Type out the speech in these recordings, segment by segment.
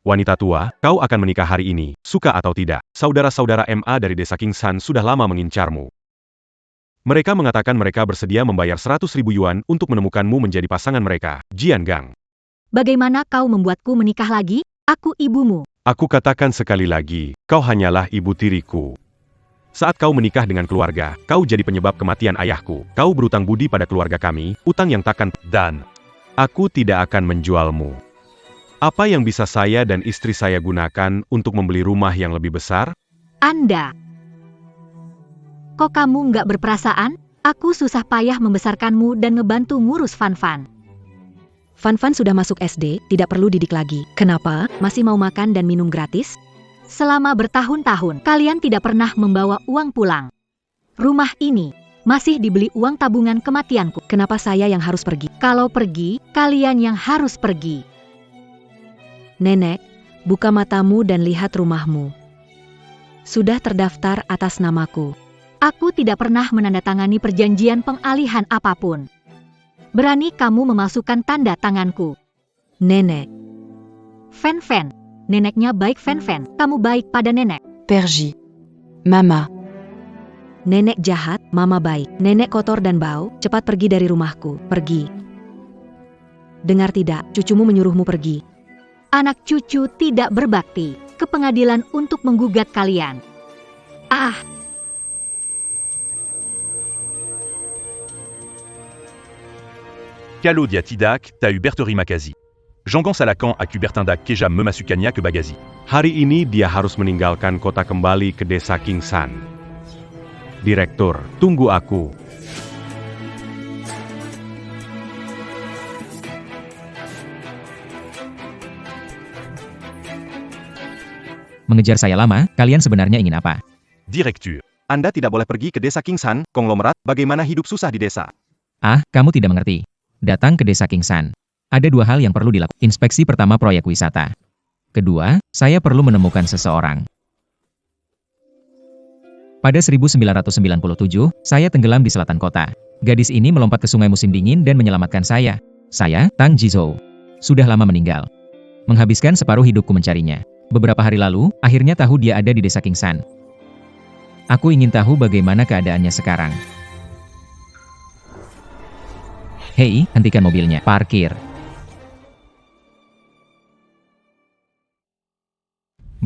Wanita tua, kau akan menikah hari ini, suka atau tidak. Saudara-saudara MA dari desa Kingsan sudah lama mengincarmu. Mereka mengatakan mereka bersedia membayar 100.000 yuan untuk menemukanmu menjadi pasangan mereka, Jian Gang. Bagaimana kau membuatku menikah lagi? Aku ibumu. Aku katakan sekali lagi, kau hanyalah ibu tiriku. Saat kau menikah dengan keluarga, kau jadi penyebab kematian ayahku. Kau berutang budi pada keluarga kami, utang yang takkan, dan aku tidak akan menjualmu. Apa yang bisa saya dan istri saya gunakan untuk membeli rumah yang lebih besar? Anda. Kok kamu nggak berperasaan? Aku susah payah membesarkanmu dan ngebantu ngurus Fan-Fan. Fan-Fan sudah masuk SD, tidak perlu didik lagi. Kenapa? Masih mau makan dan minum gratis? Selama bertahun-tahun, kalian tidak pernah membawa uang pulang. Rumah ini masih dibeli uang tabungan kematianku. Kenapa saya yang harus pergi? Kalau pergi, kalian yang harus pergi. Nenek, buka matamu dan lihat rumahmu. Sudah terdaftar atas namaku. Aku tidak pernah menandatangani perjanjian pengalihan apapun. Berani kamu memasukkan tanda tanganku. Nenek. Fan-Fan. Neneknya baik Fan-Fan. Kamu baik pada nenek. Pergi. Mama. Nenek jahat, mama baik. Nenek kotor dan bau, cepat pergi dari rumahku. Pergi. Dengar tidak, cucumu menyuruhmu pergi. Anak cucu tidak berbakti ke pengadilan untuk menggugat kalian. Ah! Kalodia Tidak, Tahu Berteri Makazi. Jean-Gans Salakan Aku Bertindak Keja Memasukanya ke Bagazi. Hari ini dia harus meninggalkan kota kembali ke desa Kingsan. Direktur, tunggu aku. Mengejar saya lama, kalian sebenarnya ingin apa? Direktur. Anda tidak boleh pergi ke desa Kingsan, konglomerat, bagaimana hidup susah di desa. Ah, kamu tidak mengerti. Datang ke desa Kingsan. Ada dua hal yang perlu dilakukan. Inspeksi pertama proyek wisata. Kedua, saya perlu menemukan seseorang. Pada 1997, saya tenggelam di selatan kota. Gadis ini melompat ke sungai musim dingin dan menyelamatkan saya. Saya, Tang Jizhou, sudah lama meninggal. Menghabiskan separuh hidupku mencarinya. Beberapa hari lalu, akhirnya tahu dia ada di desa Kingsan. Aku ingin tahu bagaimana keadaannya sekarang. Hei, hentikan mobilnya. Parkir.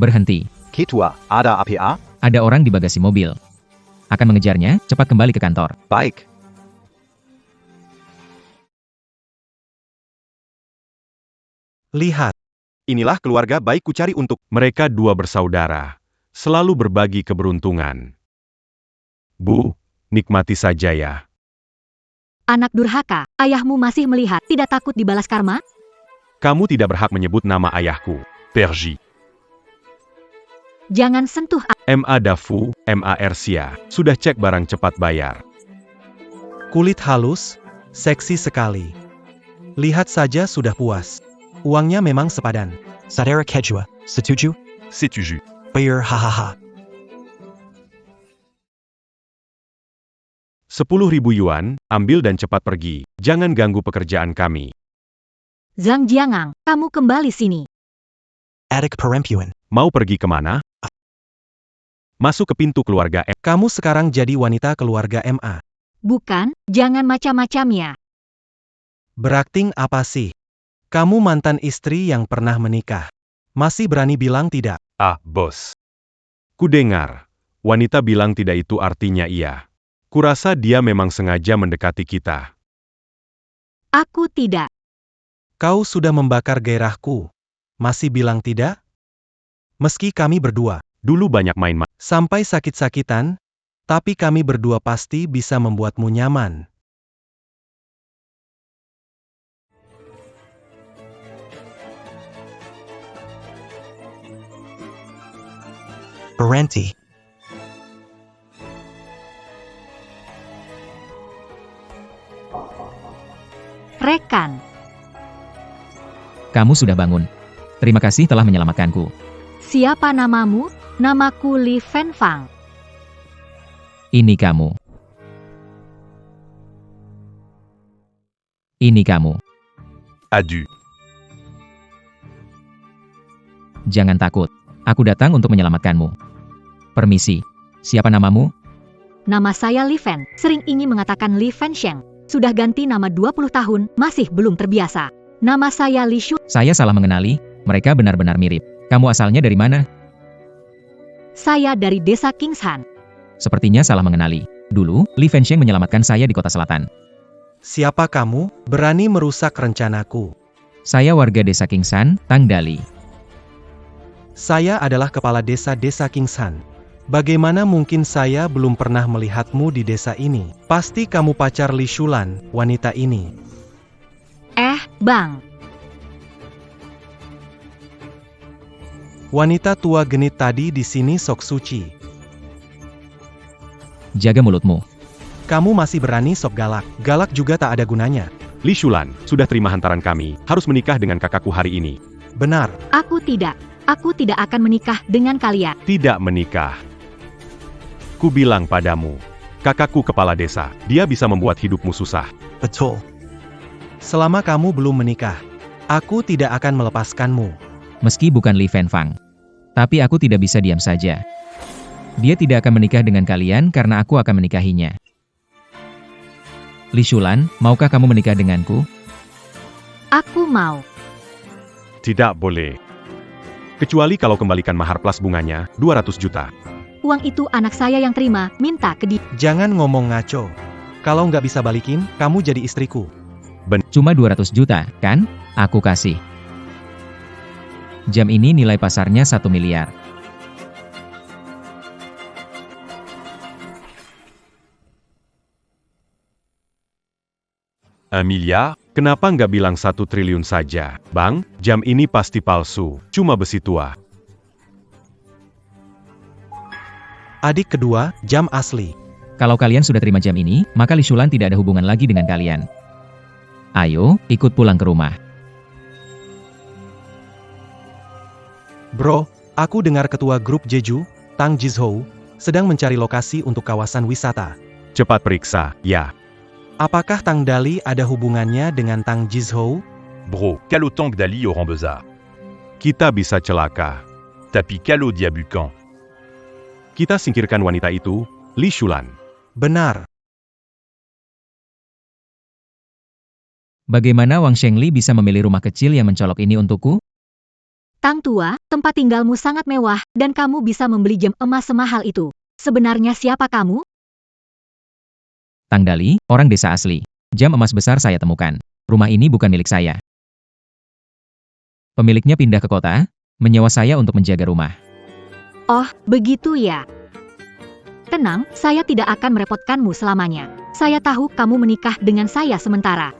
Berhenti. Ketua, ada APA? Ada orang di bagasi mobil. Akan mengejarnya, cepat kembali ke kantor. Baik. Lihat. Inilah keluarga baik ku cari untuk. Mereka dua bersaudara. Selalu berbagi keberuntungan. Bu, nikmati saja ya. Anak durhaka, ayahmu masih melihat, tidak takut dibalas karma? Kamu tidak berhak menyebut nama ayahku. Pergi. Jangan sentuh MA Dafu, MA Ersia, sudah cek barang cepat bayar. Kulit halus, seksi sekali. Lihat saja sudah puas. Uangnya memang sepadan. Saudara Kejua, setuju? Setuju. Bayar hahaha. 10.000 yuan, ambil dan cepat pergi. Jangan ganggu pekerjaan kami. Zhang Jiangang, kamu kembali sini. Adik perempuan. Mau pergi kemana? Masuk ke pintu keluarga M. Kamu sekarang jadi wanita keluarga MA. Bukan, jangan macam-macam ya. Berakting apa sih? Kamu mantan istri yang pernah menikah. Masih berani bilang tidak? Ah, bos. Kudengar. Wanita bilang tidak itu artinya iya. Kurasa dia memang sengaja mendekati kita. Aku tidak. Kau sudah membakar gairahku. Masih bilang tidak? Meski kami berdua Dulu banyak main-main. sampai sakit-sakitan, tapi kami berdua pasti bisa membuatmu nyaman. Berhenti. Rekan. Kamu sudah bangun. Terima kasih telah menyelamatkanku. Siapa namamu? Namaku Li Fenfang. Ini kamu. Ini kamu. Adieu. Jangan takut. Aku datang untuk menyelamatkanmu. Permisi. Siapa namamu? Nama saya Li Fen. Sering ingin mengatakan Li Fen Sheng. Sudah ganti nama 20 tahun, masih belum terbiasa. Nama saya Li Shu. Saya salah mengenali. Mereka benar-benar mirip. Kamu asalnya dari mana? Saya dari desa Kingshan. Sepertinya salah mengenali. Dulu, Li Fensheng menyelamatkan saya di kota selatan. Siapa kamu? Berani merusak rencanaku. Saya warga desa Kingshan, Tang Dali. Saya adalah kepala desa Kingshan. Bagaimana mungkin saya belum pernah melihatmu di desa ini? Pasti kamu pacar Li Shulan, wanita ini. Bang. Wanita tua genit tadi di sini sok suci. Jaga mulutmu. Kamu masih berani sok galak. Galak juga tak ada gunanya. Li Shulan, sudah terima hantaran kami, harus menikah dengan kakakku hari ini. Benar. Aku tidak akan menikah dengan kalian. Tidak menikah. Ku bilang padamu, kakakku kepala desa, dia bisa membuat hidupmu susah. Betul. Selama kamu belum menikah, aku tidak akan melepaskanmu. Meski bukan Li Fenfang. Tapi aku tidak bisa diam saja. Dia tidak akan menikah dengan kalian karena aku akan menikahinya. Li Shulan, maukah kamu menikah denganku? Aku mau. Tidak boleh. Kecuali kalau kembalikan mahar plus bunganya, 200 juta. Uang itu anak saya yang terima, minta ke dia. Jangan ngomong ngaco. Kalau nggak bisa balikin, kamu jadi istriku. Cuma 200 juta, kan? Aku kasih. Jam ini nilai pasarnya 1 miliar. $1 milliard? Kenapa nggak bilang 1 triliun saja? Bang, jam ini pasti palsu, cuma besi tua. Adik kedua, jam asli. Kalau kalian sudah terima jam ini, maka Li Shulan tidak ada hubungan lagi dengan kalian. Ayo, ikut pulang ke rumah. Bro, aku dengar ketua grup Jeju, Tang Jizhou, sedang mencari lokasi untuk kawasan wisata. Cepat periksa, ya. Apakah Tang Dali ada hubungannya dengan Tang Jizhou? Bro, Calo Tang Dali au Rambezard. Kita bisa celaka. Tapi Calo Diabucan. Kita singkirkan wanita itu, Li Shulan. Benar. Bagaimana Wang Shengli bisa memilih rumah kecil yang mencolok ini untukku? Tang tua, tempat tinggalmu sangat mewah, dan kamu bisa membeli jam emas semahal itu. Sebenarnya siapa kamu? Tang Dali, orang desa asli. Jam emas besar saya temukan. Rumah ini bukan milik saya. Pemiliknya pindah ke kota, menyewa saya untuk menjaga rumah. Oh, begitu ya. Tenang, saya tidak akan merepotkanmu selamanya. Saya tahu kamu menikah dengan saya sementara.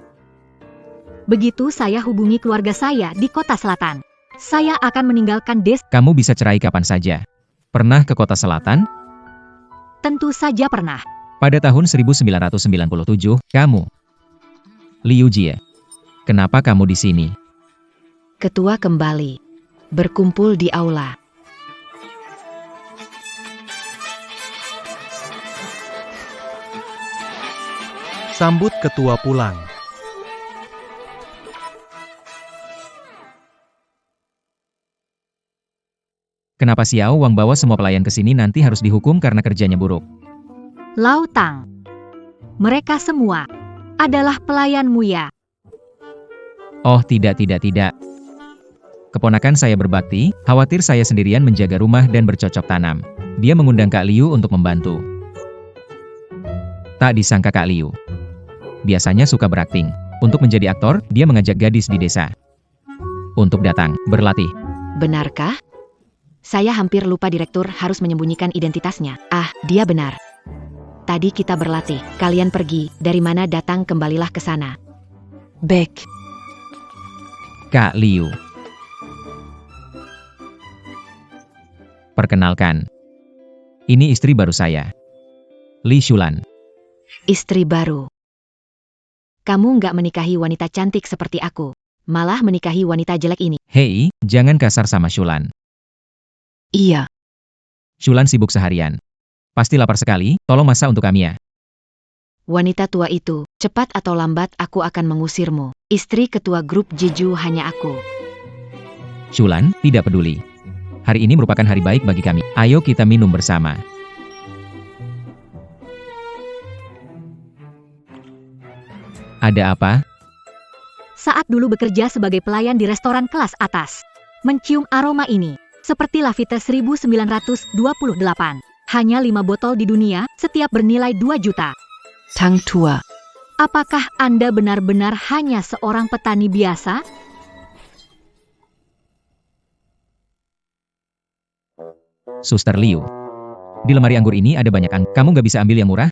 Begitu saya hubungi keluarga saya di kota selatan. Saya akan meninggalkan desa. Kamu bisa cerai kapan saja. Pernah ke kota selatan? Tentu saja pernah. Pada tahun 1997, kamu. Liu Jie. Kenapa kamu di sini? Ketua kembali. Berkumpul di aula. Sambut ketua pulang. Kenapa Xiao Wang bawa semua pelayan ke sini nanti harus dihukum karena kerjanya buruk? Lao Tang. Mereka semua adalah pelayanmu ya. Oh tidak. Keponakan saya berbakti, khawatir saya sendirian menjaga rumah dan bercocok tanam. Dia mengundang Kak Liu untuk membantu. Tak disangka Kak Liu biasanya suka berakting. Untuk menjadi aktor, dia mengajak gadis di desa untuk datang berlatih. Benarkah? Saya hampir lupa direktur harus menyembunyikan identitasnya. Ah, dia benar. Tadi kita berlatih. Kalian pergi, dari mana datang kembalilah ke sana. Baik. Kak Liu. Perkenalkan. Ini istri baru saya. Li Shulan. Istri baru. Kamu nggak menikahi wanita cantik seperti aku. Malah menikahi wanita jelek ini. Hei, jangan kasar sama Shulan. Iya. Shulan sibuk seharian. Pasti lapar sekali, tolong masak untuk kami ya. Wanita tua itu, cepat atau lambat aku akan mengusirmu. Istri ketua grup Jeju hanya aku. Shulan, tidak peduli. Hari ini merupakan hari baik bagi kami. Ayo kita minum bersama. Ada apa? Saat dulu bekerja sebagai pelayan di restoran kelas atas. Mencium aroma ini, seperti Lafite 1928. Hanya 5 botol di dunia, setiap bernilai 2 juta. Tang Tua. Apakah Anda benar-benar hanya seorang petani biasa? Suster Liu. Di lemari anggur ini ada banyak anggur. Kamu nggak bisa ambil yang murah?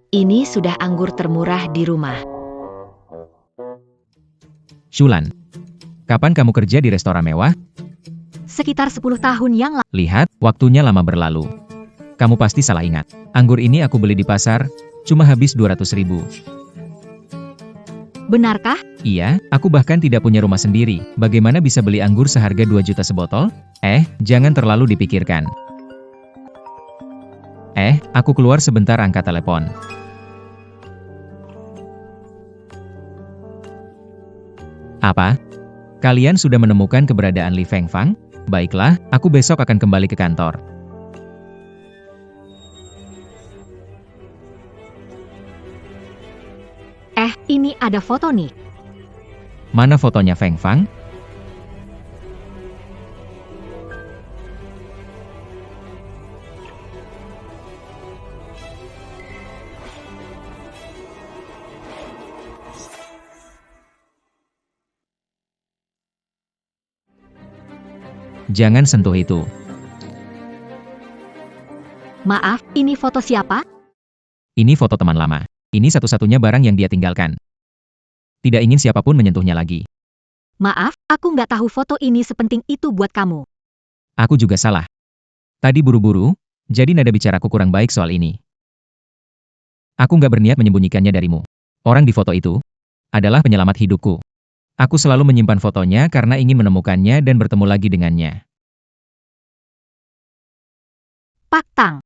Ini sudah anggur termurah di rumah. Shulan. Kapan kamu kerja di restoran mewah? Sekitar 10 tahun yang lalu. Lihat, waktunya lama berlalu. Kamu pasti salah ingat. Anggur ini aku beli di pasar, cuma habis 200.000. Benarkah? Iya, aku bahkan tidak punya rumah sendiri. Bagaimana bisa beli anggur seharga 2 juta sebotol? Jangan terlalu dipikirkan. Aku keluar sebentar, angkat telepon. Apa? Kalian sudah menemukan keberadaan Li Fengfang? Baiklah, aku besok akan kembali ke kantor. Ini ada foto nih. Mana fotonya Fengfang? Jangan sentuh itu. Maaf, ini foto siapa? Ini foto teman lama. Ini satu-satunya barang yang dia tinggalkan. Tidak ingin siapapun menyentuhnya lagi. Maaf, aku nggak tahu foto ini sepenting itu buat kamu. Aku juga salah. Tadi buru-buru, jadi nada bicaraku kurang baik soal ini. Aku nggak berniat menyembunyikannya darimu. Orang di foto itu adalah penyelamat hidupku. Aku selalu menyimpan fotonya karena ingin menemukannya dan bertemu lagi dengannya. Pak Tang.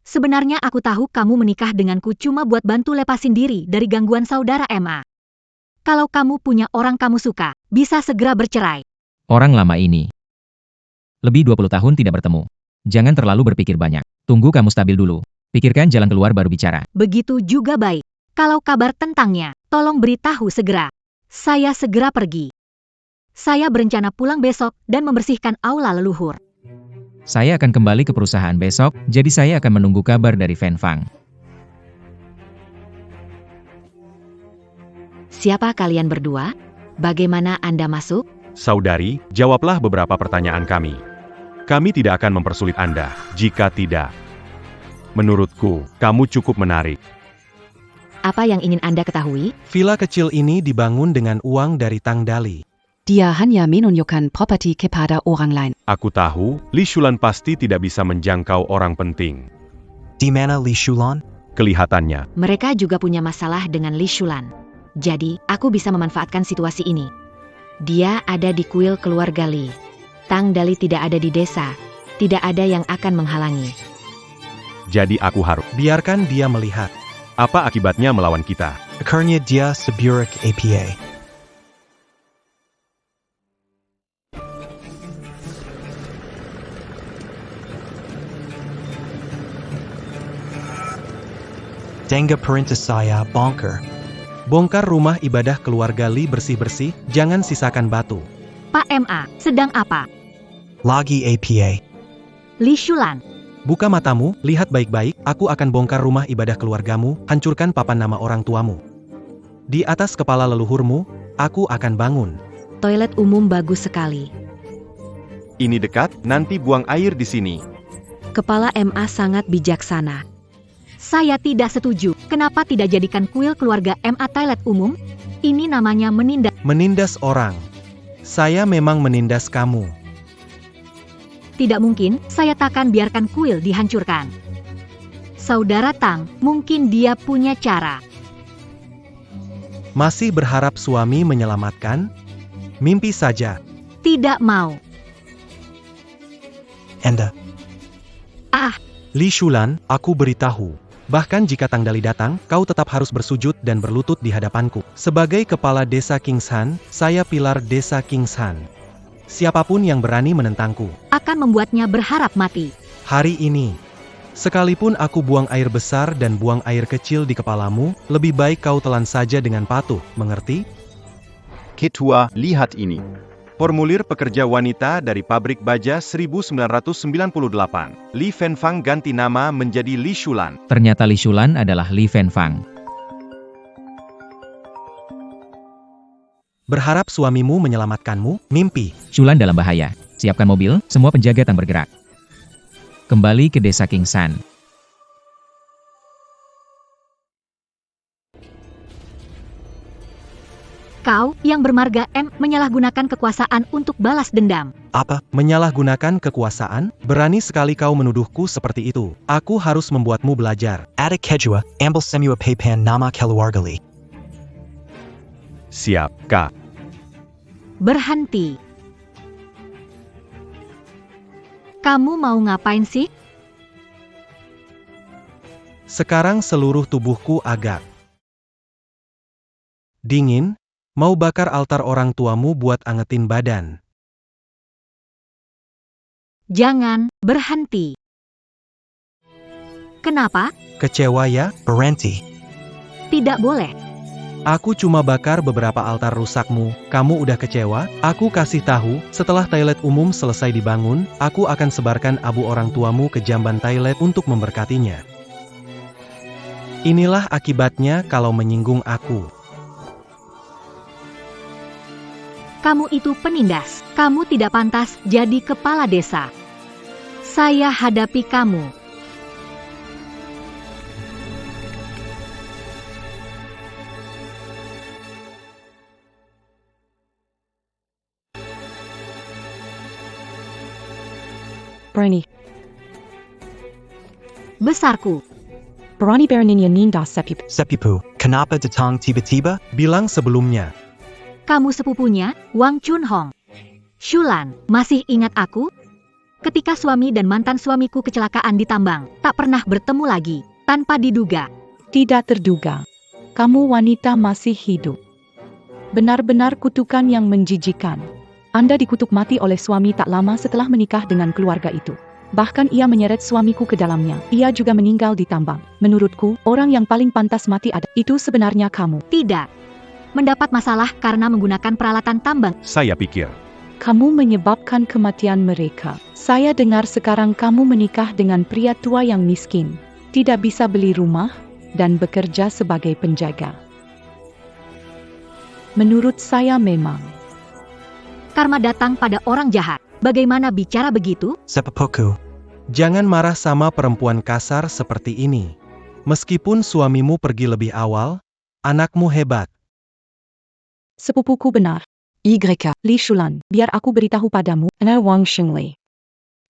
Sebenarnya aku tahu kamu menikah denganku cuma buat bantu lepasin diri dari gangguan saudara MA. Kalau kamu punya orang kamu suka, bisa segera bercerai. Orang lama ini. Lebih 20 tahun tidak bertemu. Jangan terlalu berpikir banyak. Tunggu kamu stabil dulu. Pikirkan jalan keluar baru bicara. Begitu juga baik. Kalau kabar tentangnya, tolong beritahu segera. Saya segera pergi. Saya berencana pulang besok dan membersihkan aula leluhur. Saya akan kembali ke perusahaan besok, jadi saya akan menunggu kabar dari Fengfang. Siapa kalian berdua? Bagaimana Anda masuk? Saudari, jawablah beberapa pertanyaan kami. Kami tidak akan mempersulit Anda, jika tidak. Menurutku, kamu cukup menarik. Apa yang ingin Anda ketahui? Villa kecil ini dibangun dengan uang dari Tang Dali. Dia hanya menunjukkan properti kepada orang lain. Aku tahu, Li Shulan pasti tidak bisa menjangkau orang penting. Di mana Li Shulan? Kelihatannya. Mereka juga punya masalah dengan Li Shulan. Jadi, aku bisa memanfaatkan situasi ini. Dia ada di kuil keluarga Li. Tang Dali tidak ada di desa. Tidak ada yang akan menghalangi. Jadi aku harus. Biarkan dia melihat. Apa akibatnya melawan kita? Akarnya dia seburuk APA. Tengah perintah saya bongkar. Bongkar rumah ibadah keluarga Li bersih-bersih, jangan sisakan batu. Pak MA, sedang apa? Lagi APA. Li Shulan. Buka matamu, lihat baik-baik, aku akan bongkar rumah ibadah keluargamu, hancurkan papan nama orang tuamu. Di atas kepala leluhurmu, aku akan bangun. Toilet umum bagus sekali. Ini dekat, nanti buang air di sini. Kepala MA sangat bijaksana. Saya tidak setuju. Kenapa tidak jadikan kuil keluarga MA toilet umum? Ini namanya menindas. Menindas orang. Saya memang menindas kamu. Tidak mungkin, saya takkan biarkan kuil dihancurkan. Saudara Tang, mungkin dia punya cara. Masih berharap suami menyelamatkan? Mimpi saja. Tidak mau. Anda. Li Shulan, aku beritahu. Bahkan jika Tang Dali datang, kau tetap harus bersujud dan berlutut di hadapanku. Sebagai kepala desa Kingshan, saya pilar desa Kingshan. Siapapun yang berani menentangku, akan membuatnya berharap mati. hari ini, sekalipun aku buang air besar dan buang air kecil di kepalamu, lebih baik kau telan saja dengan patuh, mengerti? Ketua, lihat ini. Formulir pekerja wanita dari pabrik baja 1998. Li Fenfang ganti nama menjadi Li Shulan. Ternyata Li Shulan adalah Li Fenfang. Berharap suamimu menyelamatkanmu, mimpi. Shulan dalam bahaya. Siapkan mobil, semua penjaga tang bergerak. Kembali ke desa Kingsan. Kau, yang bermarga M, menyalahgunakan kekuasaan untuk balas dendam. Apa? Menyalahgunakan kekuasaan? Berani sekali kau menuduhku seperti itu. Aku harus membuatmu belajar. Ada kejua, ambil semua papan nama keluargali. Siap, Kak. Berhenti. Kamu mau ngapain sih? Sekarang seluruh tubuhku agak dingin. Mau bakar altar orang tuamu buat angetin badan. Jangan, berhenti. Kenapa? Kecewa ya? Berhenti. Tidak boleh. Aku cuma bakar beberapa altar rusakmu. Kamu udah kecewa? Aku kasih tahu, setelah toilet umum selesai dibangun, aku akan sebarkan abu orang tuamu ke jamban toilet untuk memberkatinya. Inilah akibatnya kalau menyinggung aku. Kamu itu penindas. Kamu tidak pantas jadi kepala desa. Saya hadapi kamu. Berani. Besarku. Berani beraninya ninda sepipu. Sepipu, kenapa datang tiba-tiba? Bilang sebelumnya. Kamu sepupunya, Wang Chunhong. Shulan, masih ingat aku? Ketika suami dan mantan suamiku kecelakaan di tambang, tak pernah bertemu lagi, tanpa diduga. Tidak terduga. Kamu wanita masih hidup. Benar-benar kutukan yang menjijikan. Anda dikutuk mati oleh suami tak lama setelah menikah dengan keluarga itu. Bahkan ia menyeret suamiku ke dalamnya. Ia juga meninggal di tambang. Menurutku, orang yang paling pantas mati itu sebenarnya kamu. Tidak. Mendapat masalah karena menggunakan peralatan tambang. Saya pikir. Kamu menyebabkan kematian mereka. Saya dengar sekarang kamu menikah dengan pria tua yang miskin, tidak bisa beli rumah, dan bekerja sebagai penjaga. Menurut saya memang. Karma datang pada orang jahat. Bagaimana bicara begitu? Sepupuku. Jangan marah sama perempuan kasar seperti ini. Meskipun suamimu pergi lebih awal, anakmu hebat. Sepupuku benar. YK. Li Shulan, biar aku beritahu padamu, Ana Wang Xingli.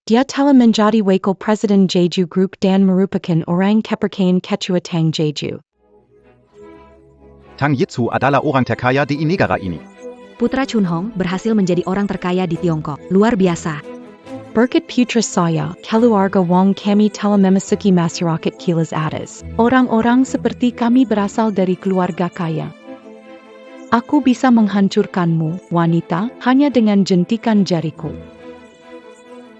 Dia telah menjadi wakil presiden Jeju Group dan merupakan orang kepercayaan ketua Tang Jeju. Tang Yitsu adalah orang terkaya di negara ini. Putra Chunhong berhasil menjadi orang terkaya di Tiongkok. Luar biasa. Berkat putra saya, keluarga Wang kami telah memasuki masyarakat kilas atas. Orang-orang seperti kami berasal dari keluarga kaya. Aku bisa menghancurkanmu, wanita, hanya dengan jentikan jariku.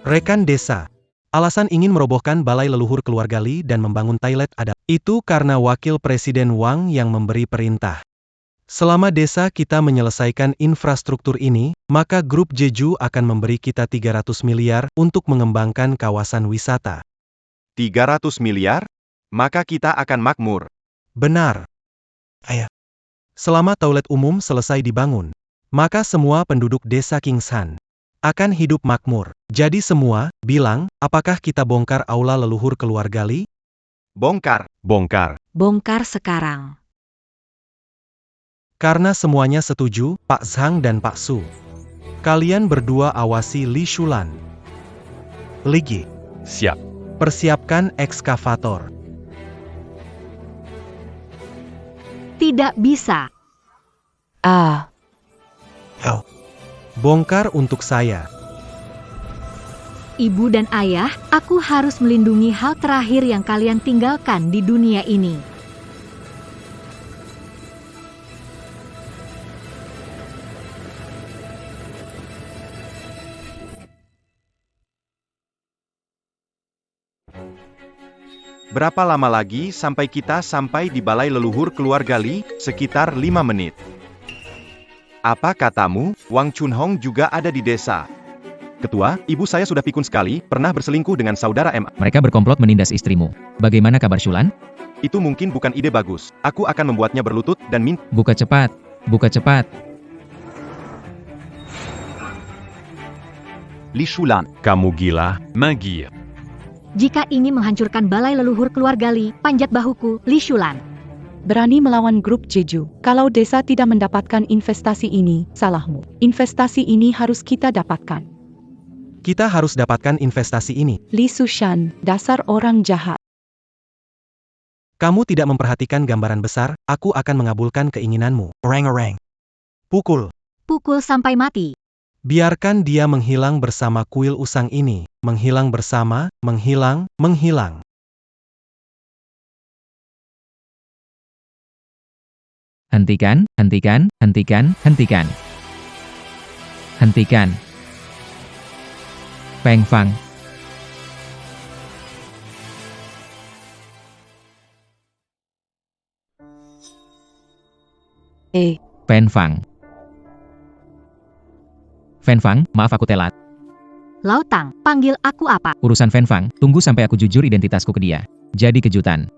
Rekan desa. Alasan ingin merobohkan balai leluhur keluarga Li dan membangun toilet adalah itu karena wakil presiden Wang yang memberi perintah. Selama desa kita menyelesaikan infrastruktur ini, maka grup Jeju akan memberi kita 300 miliar untuk mengembangkan kawasan wisata. 300 miliar? Maka kita akan makmur. Benar. Ayah. Selama toilet umum selesai dibangun, maka semua penduduk desa Kingsan akan hidup makmur. Jadi semua bilang, apakah kita bongkar aula leluhur keluarga Li? Bongkar. Bongkar. Bongkar sekarang. Karena semuanya setuju, Pak Zhang dan Pak Su. Kalian berdua awasi Li Shulan. Ligi. Siap. Persiapkan ekskavator. Tidak bisa. Bongkar untuk saya. Ibu dan ayah, aku harus melindungi hal terakhir yang kalian tinggalkan di dunia ini. Berapa lama lagi sampai kita sampai di balai leluhur keluarga Li? Sekitar 5 menit. Apa katamu? Wang Chunhong juga ada di desa. Ketua, ibu saya sudah pikun sekali, pernah berselingkuh dengan saudara M. Mereka berkomplot menindas istrimu. Bagaimana kabar Shulan? Itu mungkin bukan ide bagus. Aku akan membuatnya berlutut dan minta. Buka cepat. Buka cepat. Li Shulan. Kamu gila? Mingyir. Jika ini menghancurkan balai leluhur keluarga Li, panjat bahuku, Li Shulan. Berani melawan grup Jeju. Kalau desa tidak mendapatkan investasi ini, salahmu. Investasi ini harus kita dapatkan. Kita harus dapatkan investasi ini. Li Sushan, dasar orang jahat. Kamu tidak memperhatikan gambaran besar, aku akan mengabulkan keinginanmu. Orang-orang. Pukul. Pukul sampai mati. Biarkan dia menghilang bersama kuil usang ini. Menghilang bersama, menghilang, menghilang. Hentikan, hentikan, hentikan, hentikan. Hentikan. Peng Fang. Pen Fang. Fen Fang, maaf aku telat. Lao Tang, panggil aku apa? Urusan Fen Fang, tunggu sampai aku jujur identitasku ke dia. Jadi kejutan.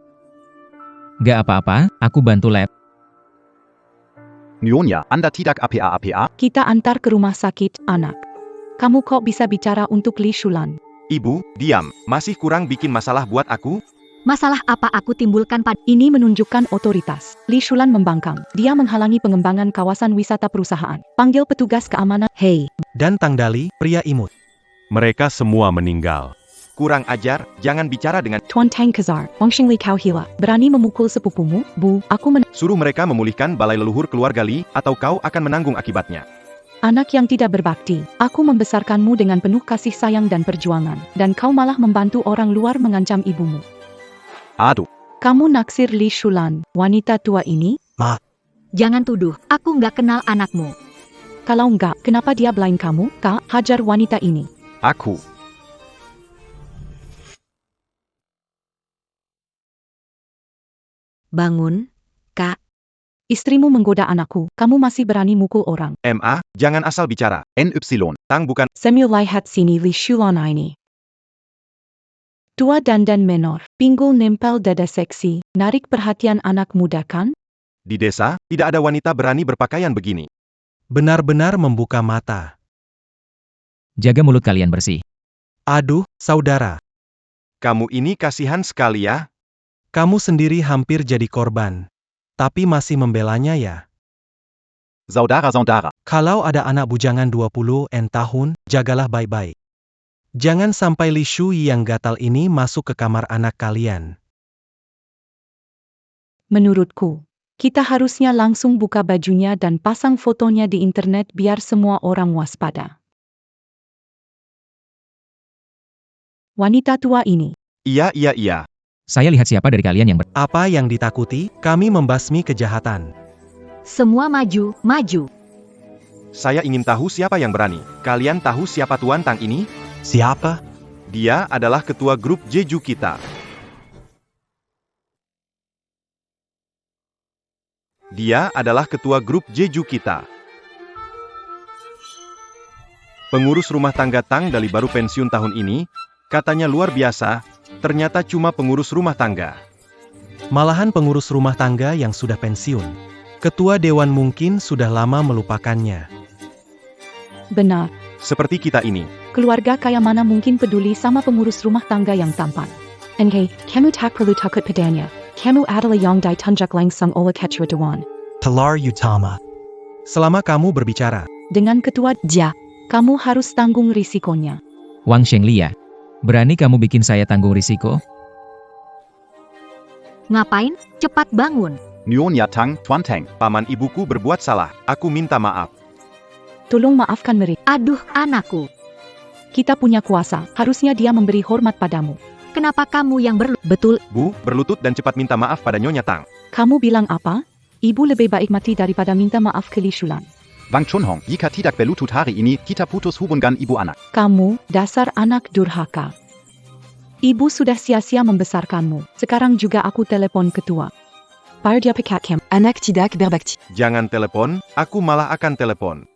Gak apa-apa, aku bantu lab. Nyonya, Anda tidak apa-apa? Kita antar ke rumah sakit, anak. Kamu kok bisa bicara untuk Li Shulan? Ibu, diam. Masih kurang bikin masalah buat aku? Masalah apa aku timbulkan pada... Ini menunjukkan otoritas. Li Shulan membangkang. Dia menghalangi pengembangan kawasan wisata perusahaan. Panggil petugas keamanan. Hei. Dan Tang Dali, pria imut. Mereka semua meninggal. Kurang ajar, jangan bicara dengan... Tuan Tang Kazar, Wang Xingli kau hila. Berani memukul sepupumu? Bu, aku Suruh mereka memulihkan balai leluhur keluarga Li, atau kau akan menanggung akibatnya. Anak yang tidak berbakti. Aku membesarkanmu dengan penuh kasih sayang dan perjuangan. Dan kau malah membantu orang luar mengancam ibumu. Aduh. Kamu naksir Li Shulan, wanita tua ini? Jangan tuduh, aku nggak kenal anakmu. Kalau enggak, kenapa dia belain kamu? Kak, hajar wanita ini. Aku. Bangun, Kak. Istrimu menggoda anakku, kamu masih berani mukul orang. MA, jangan asal bicara. NY. Tang bukan... Samuel lihat sini Li Shulan ini. Tua dandan menor, pinggul nempel dada seksi, narik perhatian anak muda kan? Di desa, tidak ada wanita berani berpakaian begini. Benar-benar membuka mata. Jaga mulut kalian bersih. Aduh, saudara. Kamu ini kasihan sekali ya. Kamu sendiri hampir jadi korban. Tapi masih membelanya ya. Saudara. Kalau ada anak bujangan 20 tahun, jagalah baik-baik. Jangan sampai Li Shui yang gatal ini masuk ke kamar anak kalian. Menurutku, kita harusnya langsung buka bajunya dan pasang fotonya di internet biar semua orang waspada. Wanita tua ini. Iya. Saya lihat siapa dari kalian yang Apa yang ditakuti? Kami membasmi kejahatan. Semua maju, maju. Saya ingin tahu siapa yang berani. Kalian tahu siapa Tuan Tang ini? Siapa? Dia adalah ketua grup Jeju kita. Pengurus rumah tangga Tang Dali baru pensiun tahun ini, katanya luar biasa, ternyata cuma pengurus rumah tangga. Malahan pengurus rumah tangga yang sudah pensiun. Ketua dewan mungkin sudah lama melupakannya. Benar. Seperti kita ini. Keluarga kaya mana mungkin peduli sama pengurus rumah tangga yang tampan. NK, kamu tak perlu takut padanya. Kamu adalah yang ditunjuk langsung oleh ketua dewan. Pilar Utama. Selama kamu berbicara. Dengan ketua dia, kamu harus tanggung risikonya. Wang Shenglia. Berani kamu bikin saya tanggung risiko? Ngapain? Cepat bangun. Nyonya Tang, Tuan Tang. Paman ibuku berbuat salah, aku minta maaf. Tolong maafkan mereka. Aduh, anakku. Kita punya kuasa, harusnya dia memberi hormat padamu. Kenapa kamu yang Betul. Bu, berlutut dan cepat minta maaf pada Nyonya Tang. Kamu bilang apa? Ibu lebih baik mati daripada minta maaf ke Li Shulan. Wang Chunhong, jika tidak berlutut hari ini, kita putus hubungan ibu anak. Kamu, dasar anak durhaka. Ibu sudah sia-sia membesarkanmu. Sekarang juga aku telepon ketua. Pardia Pekatkem, Anak Tidak Berbakti. Jangan telepon, aku malah akan telepon.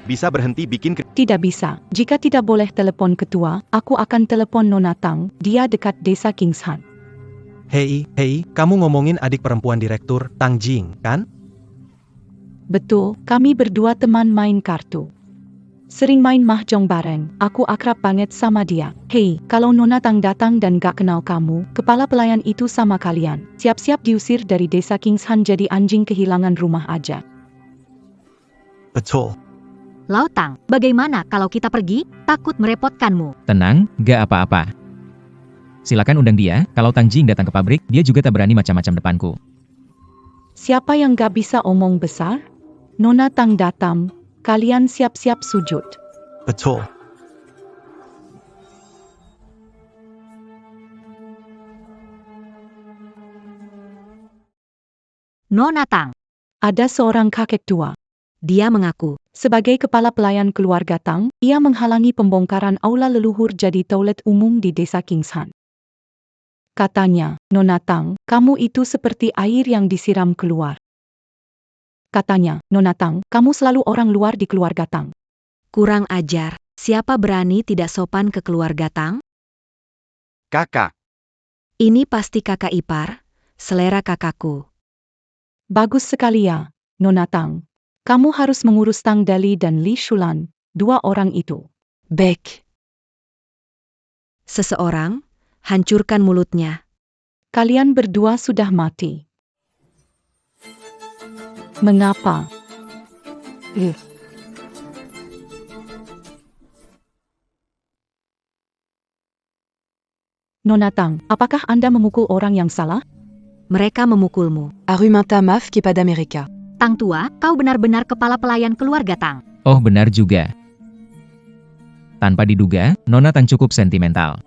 Bisa berhenti bikin Tidak bisa. Jika tidak boleh telepon ketua, aku akan telepon Nona Tang. Dia dekat desa Kingshan. Hei, kamu ngomongin adik perempuan direktur, Tang Jing, kan? Betul, kami berdua teman main kartu. Sering main mahjong bareng, aku akrab banget sama dia. Hei, kalau Nona Tang datang dan gak kenal kamu, kepala pelayan itu sama kalian. Siap-siap diusir dari desa Kingshan jadi anjing kehilangan rumah aja. Betul. Lao Tang, bagaimana kalau kita pergi? Takut merepotkanmu. Tenang, gak apa-apa. Silakan undang dia, kalau Tang Jing datang ke pabrik, dia juga tak berani macam-macam depanku. Siapa yang gak bisa omong besar? Nona Tang datang, kalian siap-siap sujud. Betul. Nona Tang, Ada seorang kakek tua. dia mengaku. Sebagai kepala pelayan keluarga Tang, ia menghalangi pembongkaran aula leluhur jadi toilet umum di desa Kingshan. Katanya, Nona Tang, kamu itu seperti air yang disiram keluar. Katanya, Nona Tang, kamu selalu orang luar di keluarga Tang. Kurang ajar. Siapa berani tidak sopan ke keluarga Tang? kakak. Ini pasti kakak ipar, selera kakakku. Bagus sekali ya, Nona Tang. Kamu harus mengurus Tang Dali dan Li Shulan, dua orang itu. Baik. Seseorang, hancurkan mulutnya. Kalian berdua sudah mati. Mengapa? Nona Tang, apakah Anda memukul orang yang salah? Mereka memukulmu. Arumata Maf Kepada Amerika. Tang tua, kau benar-benar kepala pelayan keluarga Tang. Oh benar juga. Tanpa diduga, Nona Tang cukup sentimental.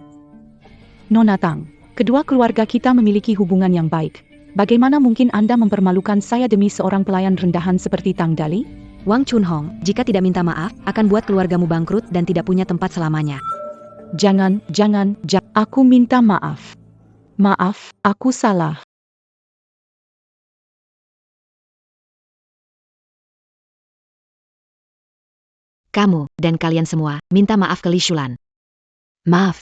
Nona Tang, kedua keluarga kita memiliki hubungan yang baik. Bagaimana mungkin Anda mempermalukan saya demi seorang pelayan rendahan seperti Tang Dali? Wang Chunhong, jika tidak minta maaf, akan buat keluargamu bangkrut dan tidak punya tempat selamanya. Jangan, aku minta maaf. Maaf, aku salah. Kamu, dan kalian semua, minta maaf ke Li Shulan. Maaf.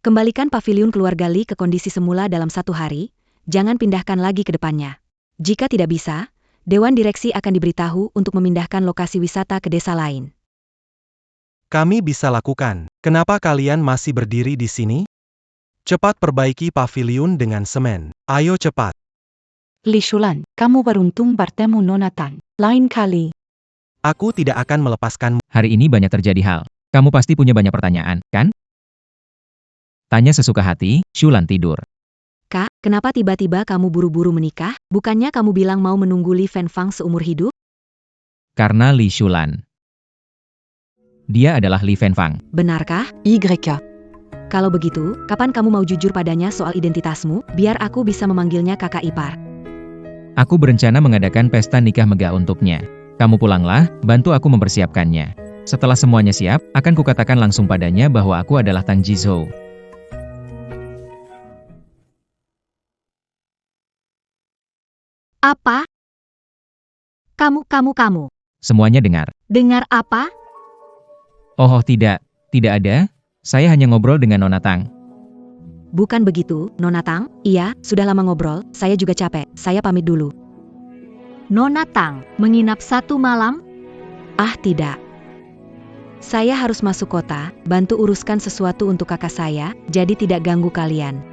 Kembalikan pavilion keluarga Li ke kondisi semula dalam 1 hari, jangan pindahkan lagi ke depannya. Jika tidak bisa, Dewan Direksi akan diberitahu untuk memindahkan lokasi wisata ke desa lain. Kami bisa lakukan. Kenapa kalian masih berdiri di sini? Cepat perbaiki pavilion dengan semen. Ayo cepat. Li Shulan, kamu beruntung bertemu Nona Tang. Lain kali. Aku tidak akan melepaskanmu. Hari ini banyak terjadi hal. Kamu pasti punya banyak pertanyaan, kan? Tanya sesuka hati, Shulan tidur. Kak, kenapa tiba-tiba kamu buru-buru menikah? Bukannya kamu bilang mau menunggu Li Fenfang seumur hidup? Karena Li Shulan. Dia adalah Li Fenfang. Benarkah? YK. Kalau begitu, kapan kamu mau jujur padanya soal identitasmu, biar aku bisa memanggilnya kakak ipar? Aku berencana mengadakan pesta nikah megah untuknya. Kamu pulanglah, bantu aku mempersiapkannya. Setelah semuanya siap, akan kukatakan langsung padanya bahwa aku adalah Tang Jizhou. Apa? Kamu. Semuanya dengar. Dengar apa? Oh tidak ada. Saya hanya ngobrol dengan Nona Tang. Bukan begitu, Nona Tang. Iya, sudah lama ngobrol, saya juga capek, saya pamit dulu. Nona Tang, menginap 1 malam? Ah tidak. Saya harus masuk kota, bantu uruskan sesuatu untuk kakak saya, jadi tidak ganggu kalian.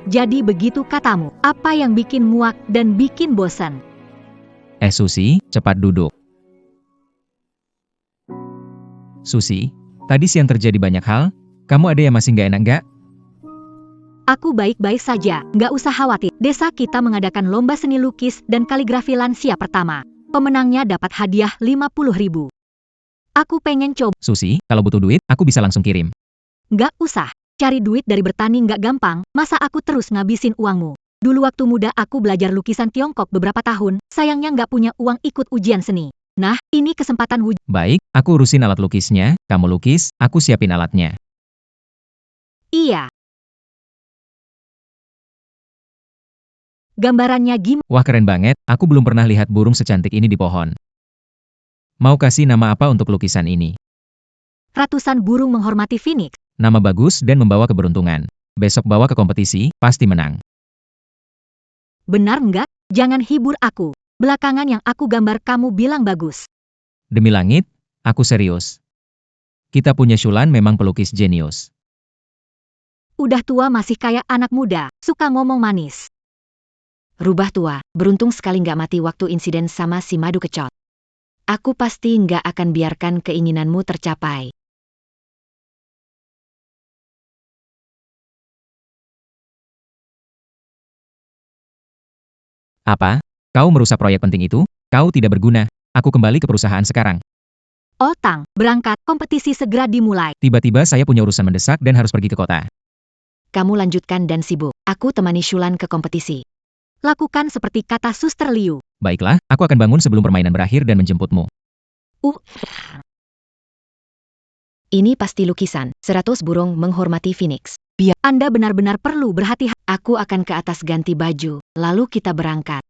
Jadi begitu katamu, apa yang bikin muak dan bikin bosan? Susi, cepat duduk. Susi, tadi siang terjadi banyak hal, kamu ada yang masih nggak enak nggak? Aku baik-baik saja, nggak usah khawatir. Desa kita mengadakan lomba seni lukis dan kaligrafi lansia pertama. Pemenangnya dapat hadiah 50.000. Aku pengen coba. Susi, kalau butuh duit, aku bisa langsung kirim. Nggak usah. Cari duit dari bertani nggak gampang, masa aku terus ngabisin uangmu? Dulu waktu muda aku belajar lukisan Tiongkok beberapa tahun, sayangnya nggak punya uang ikut ujian seni. Nah, ini kesempatan Baik, aku urusin alat lukisnya, kamu lukis, aku siapin alatnya. Iya. Gambarannya gimana? Wah keren banget, aku belum pernah lihat burung secantik ini di pohon. Mau kasih nama apa untuk lukisan ini? Ratusan burung menghormati Phoenix. Nama bagus dan membawa keberuntungan. Besok bawa ke kompetisi, pasti menang. Benar nggak? Jangan hibur aku. Belakangan yang aku gambar kamu bilang bagus. Demi langit, aku serius. Kita punya Shulan memang pelukis jenius. Udah tua masih kayak anak muda, suka ngomong manis. Rubah tua, beruntung sekali nggak mati waktu insiden sama si madu kecot. Aku pasti nggak akan biarkan keinginanmu tercapai. Apa? Kau merusak proyek penting itu? Kau tidak berguna. Aku kembali ke perusahaan sekarang. Otang, berangkat, kompetisi segera dimulai. Tiba-tiba saya punya urusan mendesak dan harus pergi ke kota. Kamu lanjutkan dan sibuk. Aku temani Shulan ke kompetisi. Lakukan seperti kata Suster Liu. Baiklah, aku akan bangun sebelum permainan berakhir dan menjemputmu. Ini pasti lukisan. 100 burung menghormati Phoenix. Anda benar-benar perlu berhati-hati. Aku akan ke atas ganti baju, lalu kita berangkat.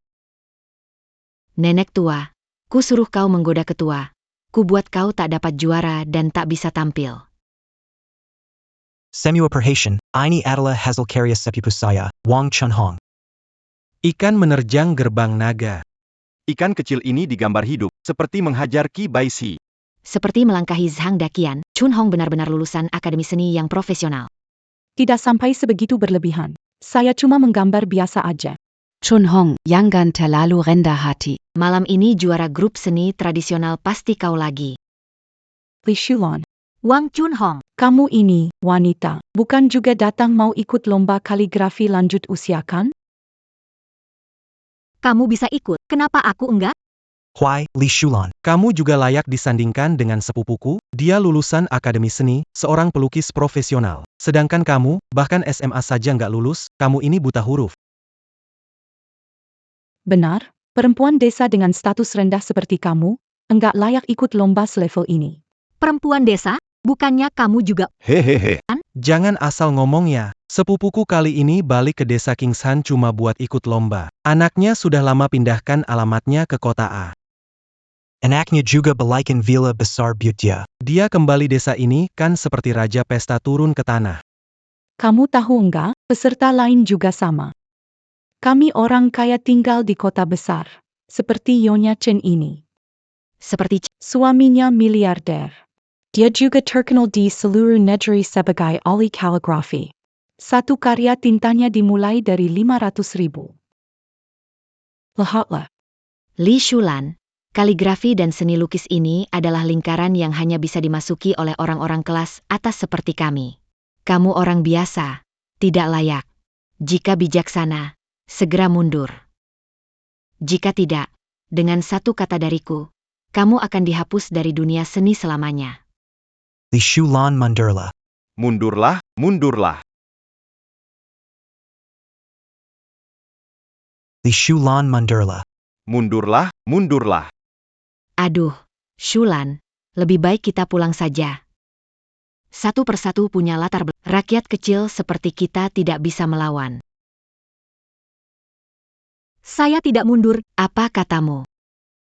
Nenek tua, ku suruh kau menggoda ketua. Ku buat kau tak dapat juara dan tak bisa tampil. Semua perhatian, ini adalah hasil karya sepupu saya, Wang Chunhong. Ikan menerjang gerbang naga. Ikan kecil ini digambar hidup, seperti menghajar Qi Baishi. Seperti melangkahi Zhang Daqian, Chunhong benar-benar lulusan akademi seni yang profesional. Tidak sampai sebegitu berlebihan. Saya cuma menggambar biasa aja. Chunhong, jangan terlalu rendah hati. Malam ini juara grup seni tradisional pasti kau lagi. Li Shulan, Wang Chunhong, kamu ini, wanita, bukan juga datang mau ikut lomba kaligrafi lanjut usia kan? kamu bisa ikut, kenapa aku enggak? Huai, Li Shulan. Kamu juga layak disandingkan dengan sepupuku, dia lulusan akademi seni, seorang pelukis profesional. Sedangkan kamu, bahkan SMA saja nggak lulus, kamu ini buta huruf. Benar, perempuan desa dengan status rendah seperti kamu, enggak layak ikut lomba selevel ini. Perempuan desa? Bukannya kamu juga... Hehehe. Jangan asal ngomong ya. Sepupuku kali ini balik ke desa Kingshan cuma buat ikut lomba. Anaknya sudah lama pindahkan alamatnya ke kota A. Anaknya juga balikin villa besar Butya. Dia kembali desa ini kan seperti raja pesta turun ke tanah. Kamu tahu enggak, peserta lain juga sama. Kami orang kaya tinggal di kota besar, seperti Yonya Chen ini. Seperti Suaminya miliarder. Dia juga terkenal di seluruh negeri sebagai ahli kaligrafi. Satu karya tintanya dimulai dari 500.000. Lihatlah. Li Shulan, kaligrafi dan seni lukis ini adalah lingkaran yang hanya bisa dimasuki oleh orang-orang kelas atas seperti kami. Kamu orang biasa, tidak layak. Jika bijaksana, segera mundur. Jika tidak, dengan satu kata dariku, kamu akan dihapus dari dunia seni selamanya. Li Shulan mundurlah. Mundurlah, mundurlah. Li Shulan mundurlah. Mundurlah, mundurlah. Aduh, Shulan, lebih baik kita pulang saja. Satu persatu punya latar belakang. Rakyat kecil seperti kita tidak bisa melawan. Saya tidak mundur. Apa katamu?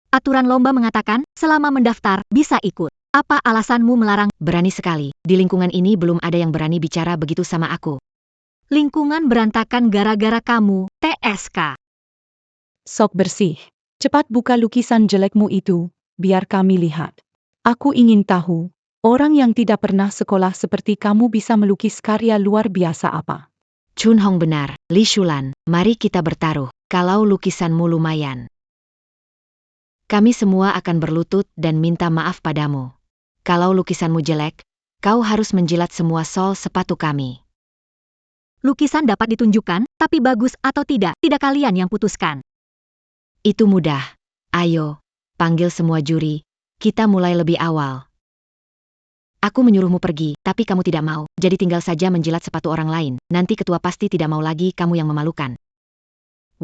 Aturan lomba mengatakan, selama mendaftar, bisa ikut. Apa alasanmu melarang? Berani sekali, di lingkungan ini belum ada yang berani bicara begitu sama aku. Lingkungan berantakan gara-gara kamu, TSK. Sok bersih. Cepat buka lukisan jelekmu itu, biar kami lihat. Aku ingin tahu, orang yang tidak pernah sekolah seperti kamu bisa melukis karya luar biasa apa? Chunhong benar, Li Shulan, mari kita bertaruh. Kalau lukisanmu lumayan, kami semua akan berlutut dan minta maaf padamu. Kalau lukisanmu jelek, kau harus menjilat semua sol sepatu kami. Lukisan dapat ditunjukkan, tapi bagus atau tidak kalian yang putuskan. Itu mudah. Ayo, panggil semua juri. Kita mulai lebih awal. Aku menyuruhmu pergi, tapi kamu tidak mau, jadi tinggal saja menjilat sepatu orang lain. Nanti ketua pasti tidak mau lagi kamu yang memalukan.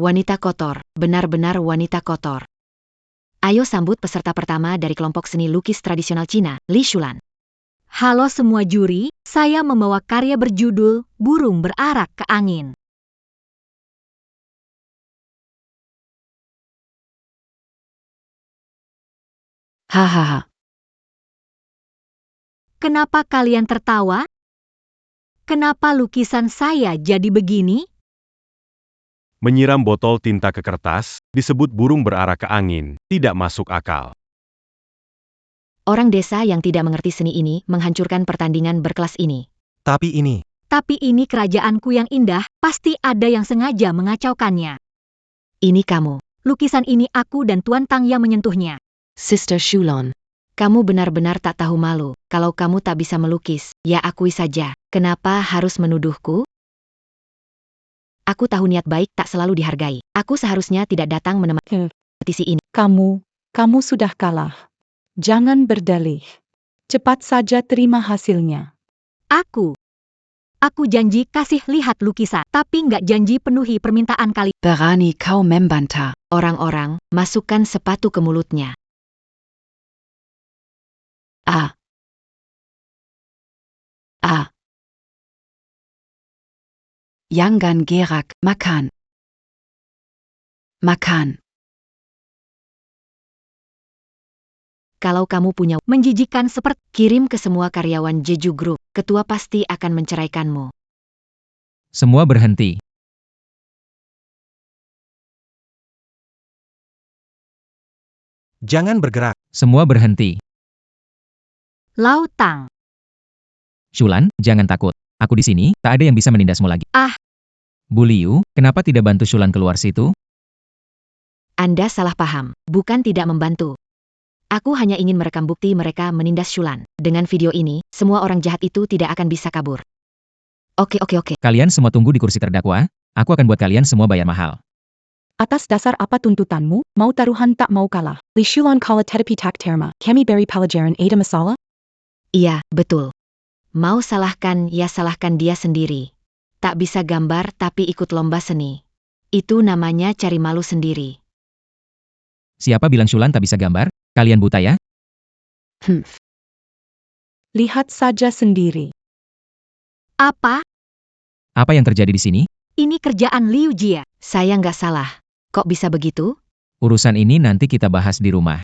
Wanita kotor, benar-benar wanita kotor. Ayo sambut peserta pertama dari kelompok seni lukis tradisional Cina, Li Shulan. Halo semua juri, saya membawa karya berjudul Burung Berarak ke Angin. Hahaha. Kenapa kalian tertawa? Kenapa lukisan saya jadi begini? Menyiram botol tinta ke kertas, disebut burung berarak ke angin, tidak masuk akal. Orang desa yang tidak mengerti seni ini menghancurkan pertandingan berkelas ini. Tapi ini Kerajaanku yang indah, pasti ada yang sengaja mengacaukannya. Ini kamu, Lukisan ini aku dan Tuan Tang yang menyentuhnya. Sister Shulon. kamu benar-benar tak tahu malu. Kalau kamu tak bisa melukis, ya akui saja. Kenapa harus menuduhku? Aku tahu niat baik tak selalu dihargai. Aku seharusnya tidak datang menemani kompetisi ini. Kamu sudah kalah. Jangan berdalih. Cepat saja terima hasilnya. Aku janji kasih lihat lukisan, tapi nggak janji penuhi permintaan kalian. Berani kau membantah. Orang-orang, masukkan sepatu ke mulutnya. Jangan gerak, makan. Makan. Kalau kamu punya Menjijikan seperti kirim ke semua karyawan Jeju Group. Ketua pasti akan menceraikanmu. Semua berhenti. jangan bergerak. Semua berhenti. Lao Tang. Shulan, jangan takut. Aku di sini, tak ada yang bisa menindasmu lagi. Bu Liu, kenapa tidak bantu Shulan keluar situ? Anda salah paham, bukan tidak membantu. Aku hanya ingin merekam bukti mereka menindas Shulan. Dengan video ini, semua orang jahat itu tidak akan bisa kabur. Oke. Kalian semua tunggu di kursi terdakwa, aku akan buat kalian semua bayar mahal. Atas dasar apa tuntutanmu? Mau taruhan tak mau kalah. Li Shulon kala tetapi tak terma. Kami beri pelajaran ada masalah? Iya, betul. Mau salahkan, ya salahkan dia sendiri. Tak bisa gambar tapi ikut lomba seni. Itu namanya cari malu sendiri. Siapa bilang Shulan tak bisa gambar? Kalian buta ya? Lihat saja sendiri. Apa? Apa yang terjadi di sini? Ini kerjaan Liu Jia. Saya nggak salah. Kok bisa begitu? Urusan ini nanti kita bahas di rumah.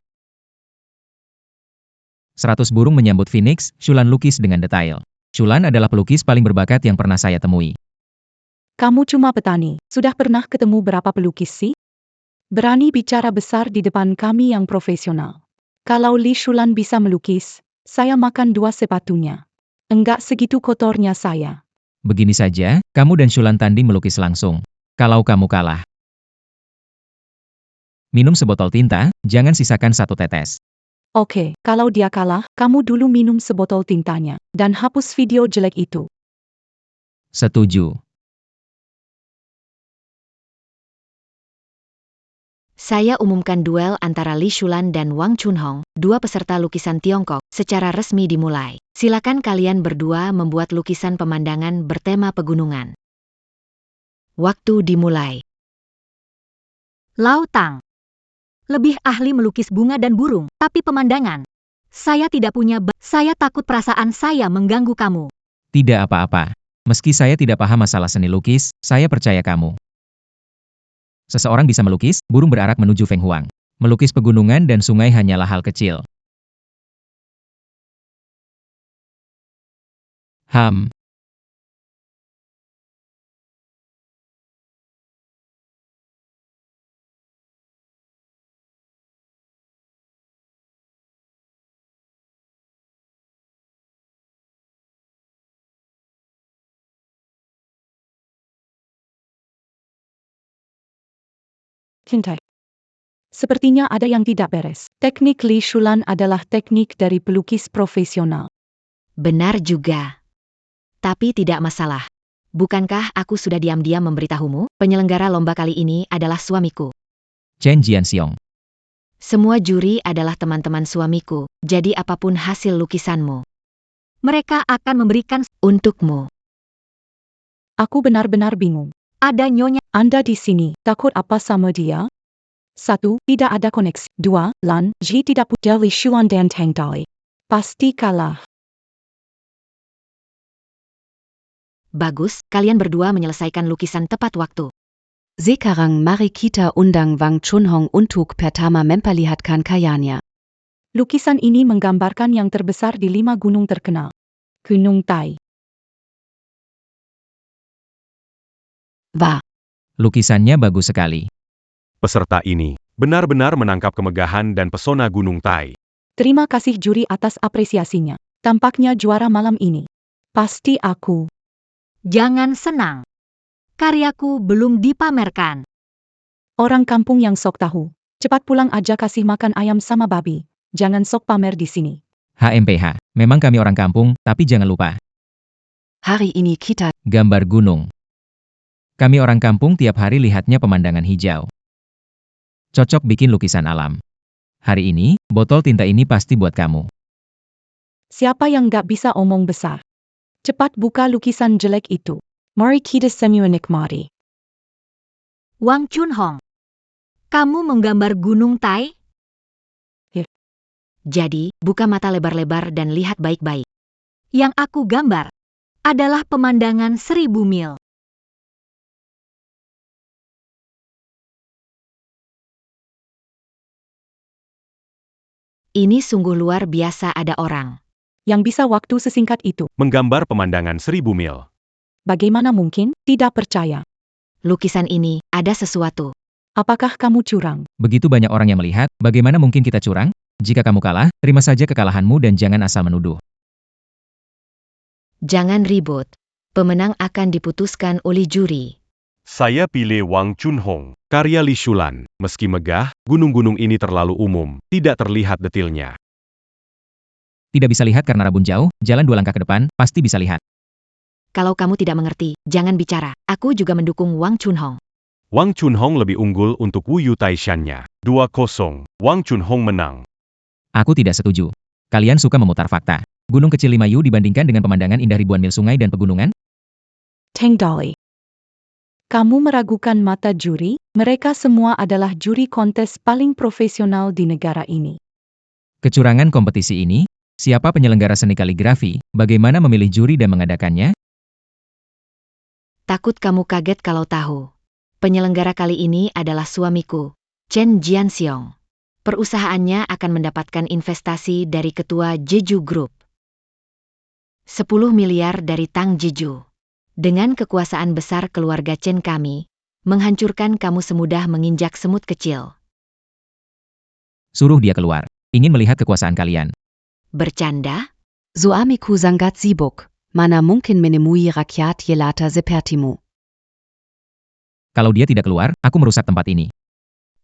100 burung menyambut Phoenix, Shulan lukis dengan detail. Shulan adalah pelukis paling berbakat yang pernah saya temui. Kamu cuma petani. Sudah pernah ketemu berapa pelukis sih? Berani bicara besar di depan kami yang profesional. Kalau Li Shulan bisa melukis, saya makan 2 sepatunya. Enggak segitu kotornya saya. Begini saja, kamu dan Shulan tanding melukis langsung. Kalau kamu kalah, minum sebotol tinta, jangan sisakan 1 tetes. Oke, kalau dia kalah, kamu dulu minum sebotol tintanya, dan hapus video jelek itu. Setuju. Saya umumkan duel antara Li Shulan dan Wang Chunhong, 2 peserta lukisan Tiongkok, secara resmi dimulai. Silakan kalian berdua membuat lukisan pemandangan bertema pegunungan. Waktu dimulai. Lao Tang. Lebih ahli melukis bunga dan burung, tapi pemandangan. Saya tidak punya saya takut perasaan saya mengganggu kamu. Tidak apa-apa. Meski saya tidak paham masalah seni lukis, saya percaya kamu. Seseorang bisa melukis, burung berarak menuju Feng Huang. Melukis pegunungan dan sungai hanyalah hal kecil. Cintai. Sepertinya ada yang tidak beres. Teknik Li Shulan adalah teknik dari pelukis profesional. Benar juga. Tapi tidak masalah. Bukankah aku sudah diam-diam memberitahumu? Penyelenggara lomba kali ini adalah suamiku. Chen Jianxiong. Semua juri adalah teman-teman suamiku, jadi apapun hasil lukisanmu, Mereka akan memberikan untukmu. Aku benar-benar bingung. ada Nyonya. Anda di sini, takut apa sama dia? 1. Tidak ada koneksi. 2. Lan, Ji tidak punya Li Shuan dan Tang Dali. Pasti kalah. Bagus, kalian berdua menyelesaikan lukisan tepat waktu. Sekarang mari kita undang Wang Chunhong untuk pertama memperlihatkan karyanya. Lukisan ini menggambarkan yang terbesar di 5 gunung terkenal. Gunung Tai. Wah, Lukisannya bagus sekali. Peserta ini benar-benar menangkap kemegahan dan pesona Gunung Tai. Terima kasih juri atas apresiasinya. Tampaknya juara malam ini. Pasti aku. Jangan senang. Karyaku belum dipamerkan. Orang kampung yang sok tahu. Cepat pulang aja kasih makan ayam sama babi. Jangan sok pamer di sini. HMPH, memang kami orang kampung, tapi jangan lupa, hari ini kita gambar gunung. Kami orang kampung tiap hari lihatnya pemandangan hijau. Cocok bikin lukisan alam. Hari ini, botol tinta ini pasti buat kamu. Siapa yang gak bisa omong besar? Cepat buka lukisan jelek itu. Mari kita semua nikmati. Wang Chunhong. Kamu menggambar Gunung Tai? Jadi, buka mata lebar-lebar dan lihat baik-baik. Yang aku gambar adalah pemandangan 1000 mil. Ini sungguh luar biasa ada orang. Yang bisa waktu sesingkat itu. Menggambar pemandangan 1000 mil. Bagaimana mungkin? Tidak percaya. Lukisan ini, ada sesuatu. Apakah kamu curang? Begitu banyak orang yang melihat, bagaimana mungkin kita curang? Jika kamu kalah, terima saja kekalahanmu dan jangan asal menuduh. Jangan ribut. Pemenang akan diputuskan oleh juri. Saya pilih Wang Chunhong, karya Li Shulan. Meski megah, gunung-gunung ini terlalu umum, tidak terlihat detailnya. Tidak bisa lihat karena rabun jauh, jalan 2 langkah ke depan, pasti bisa lihat. Kalau kamu tidak mengerti, jangan bicara. Aku juga mendukung Wang Chunhong. Wang Chunhong lebih unggul untuk Wu Yu Taishan-nya. 2-0, Wang Chunhong menang. Aku tidak setuju. Kalian suka memutar fakta. Gunung kecil 5 Yu dibandingkan dengan pemandangan indah ribuan mil sungai dan pegunungan? Tang Dali. Kamu meragukan mata juri? Mereka semua adalah juri kontes paling profesional di negara ini. Kecurangan kompetisi ini? Siapa penyelenggara seni kaligrafi? Bagaimana memilih juri dan mengadakannya? Takut kamu kaget kalau tahu. Penyelenggara kali ini adalah suamiku, Chen Jianxiong. Perusahaannya akan mendapatkan investasi dari ketua Jeju Group. 10 miliar dari Tang Jeju. Dengan kekuasaan besar keluarga Chen kami, menghancurkan kamu semudah menginjak semut kecil. Suruh dia keluar. Ingin melihat kekuasaan kalian. Bercanda? suamiku sangat sibuk. Mana mungkin menemui rakyat jelata sepertimu. Kalau dia tidak keluar, aku merusak tempat ini.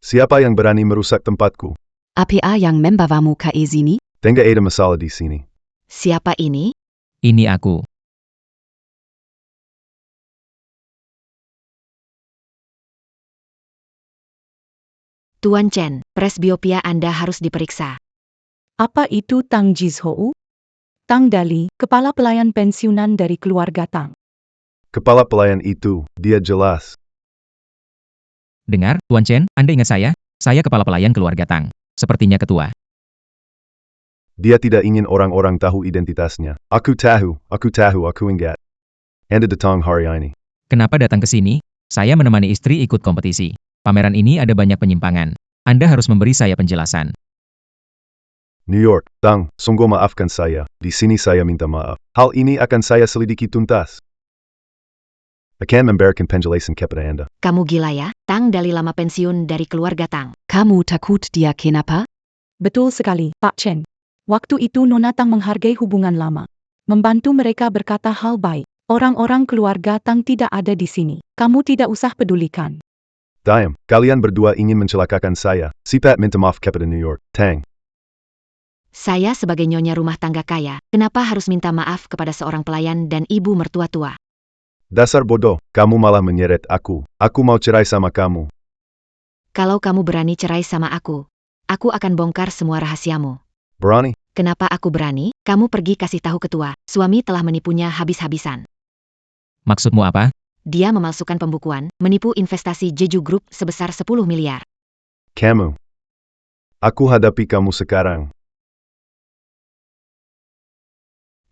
Siapa yang berani merusak tempatku? Apa yang membawamu ke sini? Tidak ada masalah di sini. Siapa ini? Ini aku. Tuan Chen, presbiopia Anda harus diperiksa. Apa itu Tang Jizhou? Tang Dali, kepala pelayan pensiunan dari keluarga Tang. Kepala pelayan itu, dia jelas. Dengar, Tuan Chen, Anda ingat saya? Saya kepala pelayan keluarga Tang. Sepertinya ketua. Dia tidak ingin orang-orang tahu identitasnya. Aku tahu, aku ingat. Anda datang hari ini. Kenapa datang ke sini? Saya menemani istri ikut kompetisi. Pameran ini ada banyak penyimpangan. Anda harus memberi saya penjelasan. New York, Tang, sungguh maafkan saya. Di sini saya minta maaf. Hal ini akan saya selidiki tuntas. Akan memberikan penjelasan kepada Anda. Kamu gila ya? Tang Dali lama pensiun dari keluarga Tang. Kamu takut dia kenapa? Betul sekali, Pak Chen. Waktu itu Nona Tang menghargai hubungan lama. Membantu mereka berkata hal baik. Orang-orang keluarga Tang tidak ada di sini. Kamu tidak usah pedulikan. Diam, kalian berdua ingin mencelakakan saya. Sifat minta maaf kepada New York, Tang. Saya sebagai nyonya rumah tangga kaya, kenapa harus minta maaf kepada seorang pelayan dan ibu mertua tua? Dasar bodoh, kamu malah menyeret aku. Aku mau cerai sama kamu. Kalau kamu berani cerai sama aku Aku akan bongkar semua rahasiamu. Berani? Kenapa aku berani? Kamu pergi kasih tahu ketua, suami telah menipunya habis-habisan. Maksudmu apa? Dia memalsukan pembukuan, menipu investasi Jeju Group sebesar 10 miliar. Kamu. Aku hadapi kamu sekarang.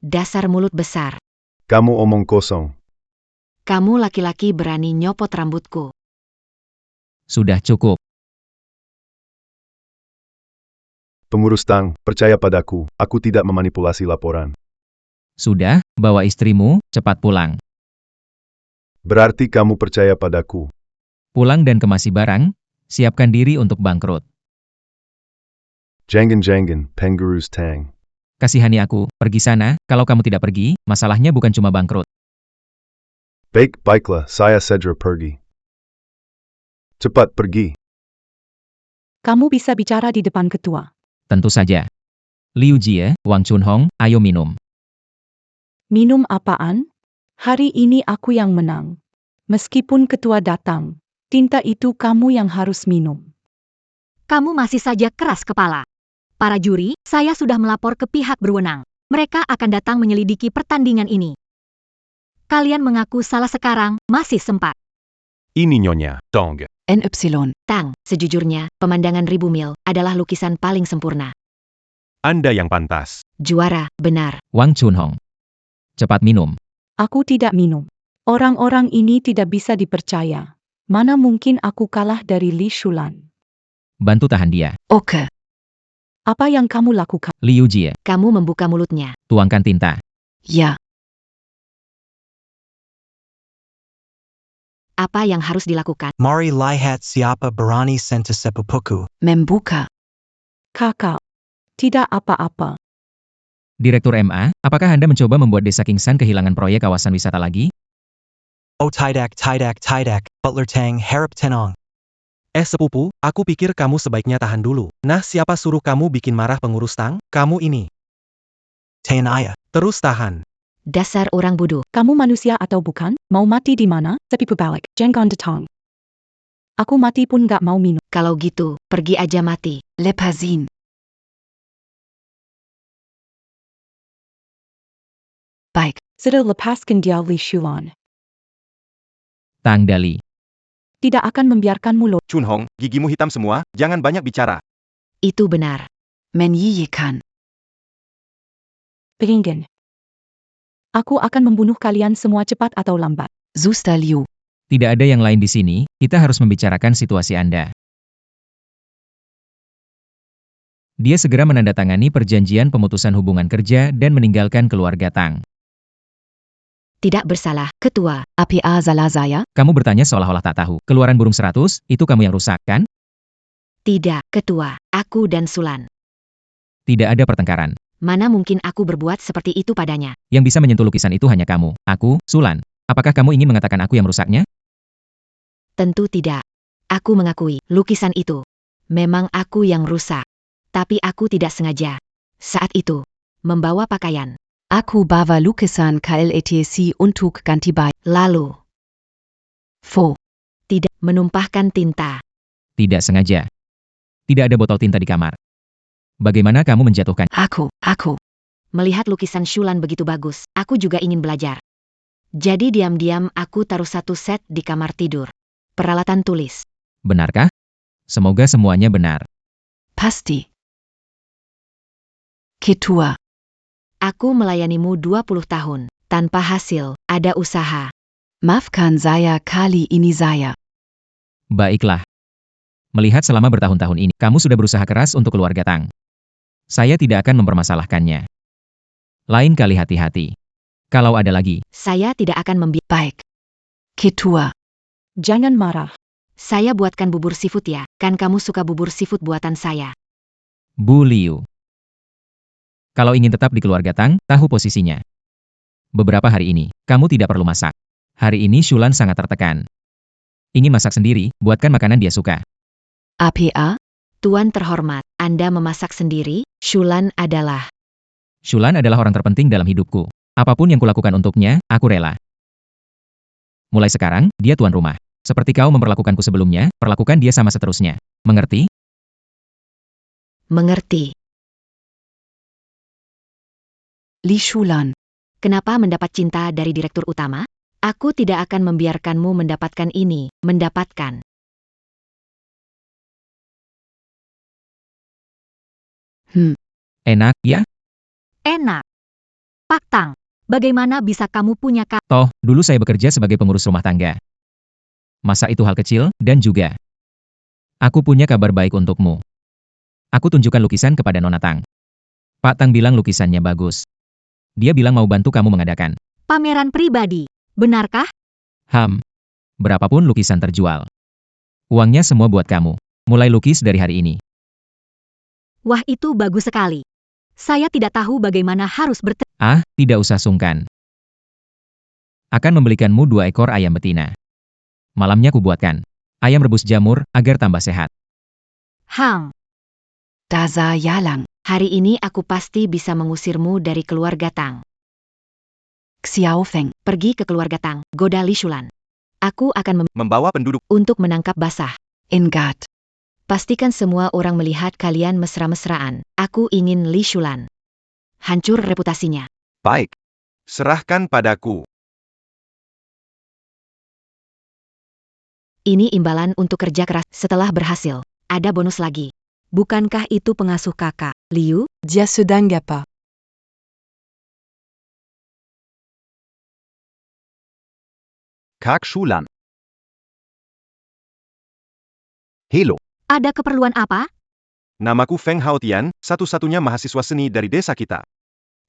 Dasar mulut besar. Kamu omong kosong. Kamu laki-laki berani nyopot rambutku. Sudah cukup. Pengurus Tang, percaya padaku, aku tidak memanipulasi laporan. Sudah, bawa istrimu, cepat pulang. Berarti kamu percaya padaku. Pulang dan kemasi barang, siapkan diri untuk bangkrut. Jangan, Pengurus Tang. Kasihani aku, pergi sana, kalau kamu tidak pergi, masalahnya bukan cuma bangkrut. Baiklah, saya segera pergi. Cepat pergi. Kamu bisa bicara di depan ketua. Tentu saja. Liu Jie, Wang Chunhong, ayo minum. Minum apaan? Hari ini aku yang menang. Meskipun ketua datang, tinta itu kamu yang harus minum. Kamu masih saja keras kepala. Para juri, saya sudah melapor ke pihak berwenang. Mereka akan datang menyelidiki pertandingan ini. Kalian mengaku salah sekarang, masih sempat. Ini Nyonya Dong. NY. Tang, sejujurnya, pemandangan ribu mil adalah lukisan paling sempurna. Anda yang pantas. Juara, benar. Wang Chunhong. Cepat minum. Aku tidak minum. Orang-orang ini tidak bisa dipercaya. Mana mungkin aku kalah dari Li Shulan. Bantu tahan dia. Oke. Apa yang kamu lakukan? Liu Jie, Kamu membuka mulutnya. tuangkan tinta. Ya. Apa yang harus dilakukan? Mari lihat siapa berani sentuh sepupuku. Membuka. Kakak. Tidak apa-apa. Direktur MA, apakah Anda mencoba membuat Desa Kingsan kehilangan proyek kawasan wisata lagi? Oh tidak, Butler Tang harap tenang. Sepupu, aku pikir kamu sebaiknya tahan dulu. Nah, siapa suruh kamu bikin marah pengurus Tang? Kamu ini. Tanaya. Terus tahan. Dasar orang bodoh. Kamu manusia atau bukan? Mau mati di mana? Sepi balik. Jangan datang. Aku mati pun gak mau minum. Kalau gitu, pergi aja mati. Lepazin. Baik. Sudah lepaskan dia Li Shulan. Tang Dali. Tidak akan membiarkanmu lo. Chunhong, gigimu hitam semua, jangan banyak bicara. Itu benar. Menyiyikan. Beringin. Aku akan membunuh kalian semua cepat atau lambat. Suster Liu. Tidak ada yang lain di sini, kita harus membicarakan situasi Anda. Dia segera menandatangani perjanjian pemutusan hubungan kerja dan meninggalkan keluarga Tang. Tidak bersalah, ketua. APA salah saya? Kamu bertanya seolah-olah tak tahu. Keluaran burung 100, itu kamu yang rusak, kan? Tidak, ketua. Aku dan Sulan. Tidak ada pertengkaran. Mana mungkin aku berbuat seperti itu padanya? Yang bisa menyentuh lukisan itu hanya kamu. Aku, Sulan. Apakah kamu ingin mengatakan aku yang merusaknya? Tentu tidak. Aku mengakui, lukisan itu. Memang aku yang rusak. Tapi aku tidak sengaja. Saat itu, membawa pakaian. Aku bawa lukisan KLETC untuk ganti baju. Lalu, Fo. tidak menumpahkan tinta. Tidak sengaja. Tidak ada botol tinta di kamar. Bagaimana kamu menjatuhkan? Aku. Melihat lukisan Shulan begitu bagus, aku juga ingin belajar. Jadi diam-diam aku taruh satu set di kamar tidur. Peralatan tulis. Benarkah? Semoga semuanya benar. Pasti. Ketua. Aku melayanimu 20 tahun. Tanpa hasil, ada usaha. Maafkan saya kali ini saya. Baiklah. Melihat selama bertahun-tahun ini, kamu sudah berusaha keras untuk keluarga Tang. Saya tidak akan mempermasalahkannya. Lain kali hati-hati. Kalau ada lagi, Saya tidak akan Baik. Ketua. Jangan marah. Saya buatkan bubur seafood ya, kan kamu suka bubur seafood buatan saya. Bu Liu. Kalau ingin tetap di keluarga Tang, tahu posisinya. Beberapa hari ini, kamu tidak perlu masak. Hari ini Shulan sangat tertekan. Ingin masak sendiri, buatkan makanan dia suka. APA. Tuan terhormat, Anda memasak sendiri, Shulan adalah. Shulan adalah orang terpenting dalam hidupku. Apapun yang kulakukan untuknya, aku rela. Mulai sekarang, dia tuan rumah. Seperti kau memperlakukanku sebelumnya, perlakukan dia sama seterusnya. Mengerti? Mengerti. Li Shulan. Kenapa mendapat cinta dari direktur utama? Aku tidak akan membiarkanmu mendapatkan ini, mendapatkan. Enak, ya? Enak. Pak Tang, bagaimana bisa kamu punya Toh, dulu saya bekerja sebagai pengurus rumah tangga. Masa itu hal kecil, dan juga. Aku punya kabar baik untukmu. Aku tunjukkan lukisan kepada Nona Tang. Pak Tang bilang lukisannya bagus. Dia bilang mau bantu kamu mengadakan. pameran pribadi? Benarkah? Berapapun lukisan terjual. Uangnya semua buat kamu. Mulai lukis dari hari ini. Wah, itu bagus sekali. Saya tidak tahu bagaimana harus Tidak usah sungkan. Akan membelikanmu 2 ekor ayam betina. Malamnya kubuatkan ayam rebus jamur agar tambah sehat. Dasa Yalang. Hari ini aku pasti bisa mengusirmu dari keluarga Tang. Xiao Feng. Pergi ke keluarga Tang, goda Li Shulan. Aku akan Membawa penduduk untuk menangkap basah. Ingat. Pastikan semua orang melihat kalian mesra-mesraan. Aku ingin Li Shulan hancur reputasinya. baik. Serahkan padaku. Ini imbalan untuk kerja keras. Setelah berhasil, ada bonus lagi. Bukankah itu pengasuh kakak, Liu? Dia sedang apa? Kak Shulan. Hello. Ada keperluan apa? Namaku Feng Haotian, satu-satunya mahasiswa seni dari desa kita.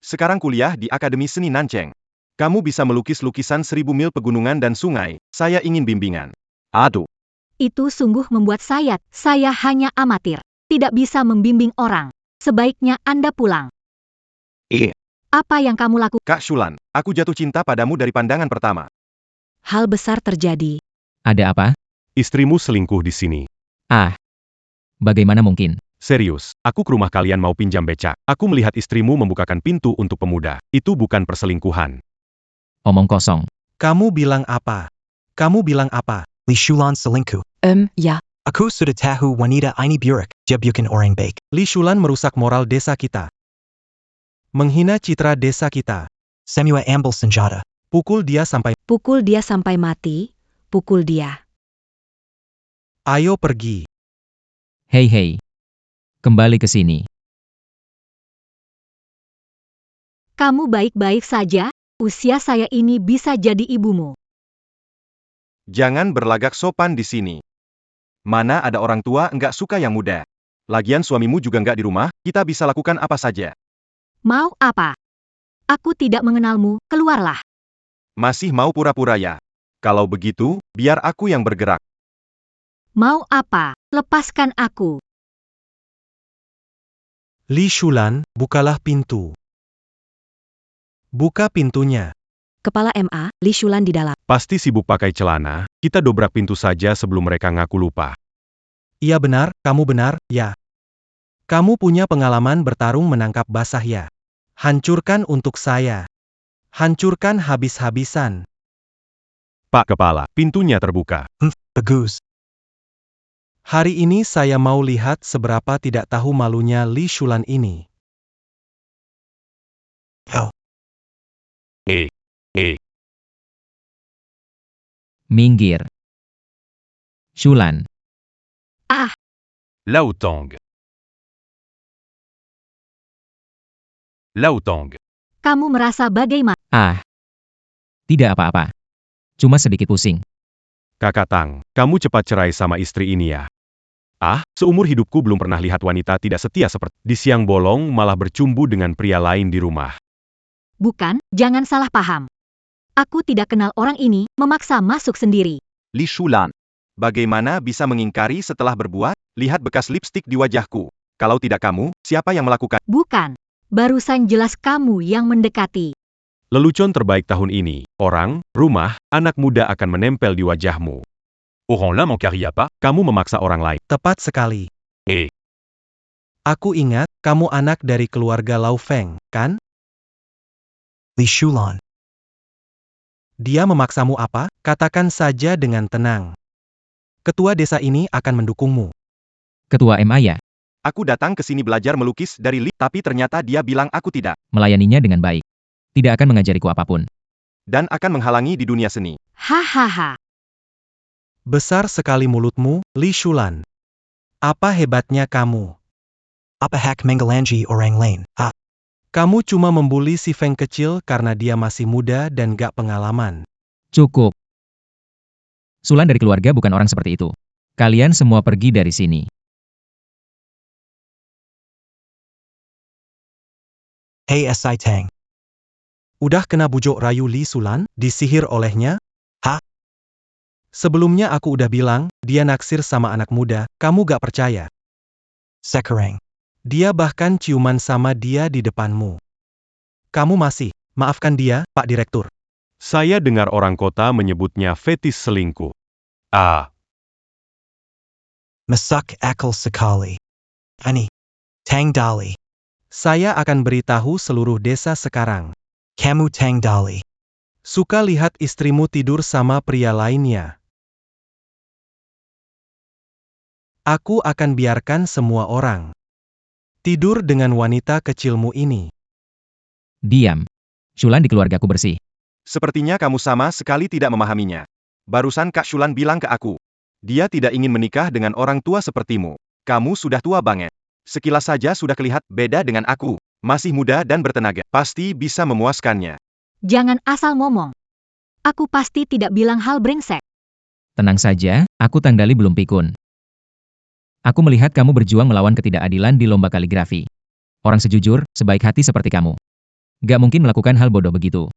Sekarang kuliah di Akademi Seni Nancheng. Kamu bisa melukis lukisan 1000 mil pegunungan dan sungai. Saya ingin bimbingan. Aduh. Itu sungguh membuat saya hanya amatir. Tidak bisa membimbing orang. Sebaiknya Anda pulang. Apa yang kamu lakukan? Kak Shulan, aku jatuh cinta padamu dari pandangan pertama. Hal besar terjadi. Ada apa? Istrimu selingkuh di sini. Bagaimana mungkin? Serius, aku ke rumah kalian mau pinjam becak. Aku melihat istrimu membukakan pintu untuk pemuda. Itu bukan perselingkuhan. Omong kosong. Kamu bilang apa? Kamu bilang apa? Li Shulan selingkuh. Ya. Aku sudah tahu wanita ini buruk. Dia bukan orang baik. Li Shulan merusak moral desa kita. Menghina citra desa kita. Semua ambil senjata. Pukul dia sampai. Pukul dia sampai mati. Pukul dia. Ayo pergi. Hei. Kembali ke sini. Kamu baik-baik saja? Usia saya ini bisa jadi ibumu. Jangan berlagak sopan di sini. Mana ada orang tua nggak suka yang muda. Lagian suamimu juga nggak di rumah, kita bisa lakukan apa saja. Mau apa? Aku tidak mengenalmu, keluarlah. Masih mau pura-pura ya? Kalau begitu, biar aku yang bergerak. Mau apa? Lepaskan aku. Li Shulan, bukalah pintu. Buka pintunya. Kepala MA, Li Shulan di dalam. Pasti sibuk pakai celana. Kita dobrak pintu saja sebelum mereka ngaku lupa. Iya benar, kamu benar, ya. Kamu punya pengalaman bertarung menangkap basah ya. Hancurkan untuk saya. Hancurkan habis-habisan. Pak Kepala, pintunya terbuka. Bagus. Hari ini saya mau lihat seberapa tidak tahu malunya Li Shulan ini. Minggir. Shulan. Lao Tang. Lao Tang. Kamu merasa bagaimana? Tidak apa-apa. Cuma sedikit pusing. Kakak Tang, kamu cepat cerai sama istri ini ya. Seumur hidupku belum pernah lihat wanita tidak setia seperti di siang bolong malah bercumbu dengan pria lain di rumah. Bukan, jangan salah paham. Aku tidak kenal orang ini, memaksa masuk sendiri. Li Shulan. Bagaimana bisa mengingkari setelah berbuat? Lihat bekas lipstik di wajahku. Kalau tidak kamu, siapa yang melakukan? Bukan. Barusan jelas kamu yang mendekati. Lelucon terbaik tahun ini. Orang, rumah, anak muda akan menempel di wajahmu. Oran l'un manquerait pas. Kamu memaksa orang lain. Tepat sekali. Aku ingat, kamu anak dari keluarga Lau Feng, kan? Li Shulan. Dia memaksamu apa? Katakan saja dengan tenang. Ketua desa ini akan mendukungmu. Ketua MA ya? Aku datang ke sini belajar melukis dari Li, tapi ternyata dia bilang aku tidak. Melayaninya dengan baik. Tidak akan mengajariku apapun. Dan akan menghalangi di dunia seni. Hahaha. Besar sekali mulutmu, Li Shulan. Apa hebatnya kamu? Apa hak Mengalanji orang lain? Ah, Kamu cuma membuli si Feng kecil karena dia masih muda dan gak pengalaman. Cukup. Sulan dari keluarga bukan orang seperti itu. Kalian semua pergi dari sini. hey Si Tang. Udah kena bujuk rayu Li Sulan, disihir olehnya? Hah? Sebelumnya aku udah bilang, dia naksir sama anak muda, kamu gak percaya. Sekarang. Dia bahkan ciuman sama dia di depanmu. Kamu masih, maafkan dia, Pak Direktur. Saya dengar orang kota menyebutnya fetis selingkuh. Ah, Masak akal sekali. Ani. Tang Dali. Saya akan beritahu seluruh desa sekarang. Kamu Tang Dali. Suka lihat istrimu tidur sama pria lainnya. Aku akan biarkan semua orang tidur dengan wanita kecilmu ini. Diam. Sulan di keluargaku bersih. Sepertinya kamu sama sekali tidak memahaminya. Barusan Kak Shulan bilang ke aku. Dia tidak ingin menikah dengan orang tua sepertimu. Kamu sudah tua banget. Sekilas saja sudah kelihatan beda dengan aku. Masih muda dan bertenaga. Pasti bisa memuaskannya. Jangan asal ngomong. Aku pasti tidak bilang hal brengsek. Tenang saja, aku Tang Dali belum pikun. Aku melihat kamu berjuang melawan ketidakadilan di lomba kaligrafi. Orang sejujur, sebaik hati seperti kamu. Gak mungkin melakukan hal bodoh begitu.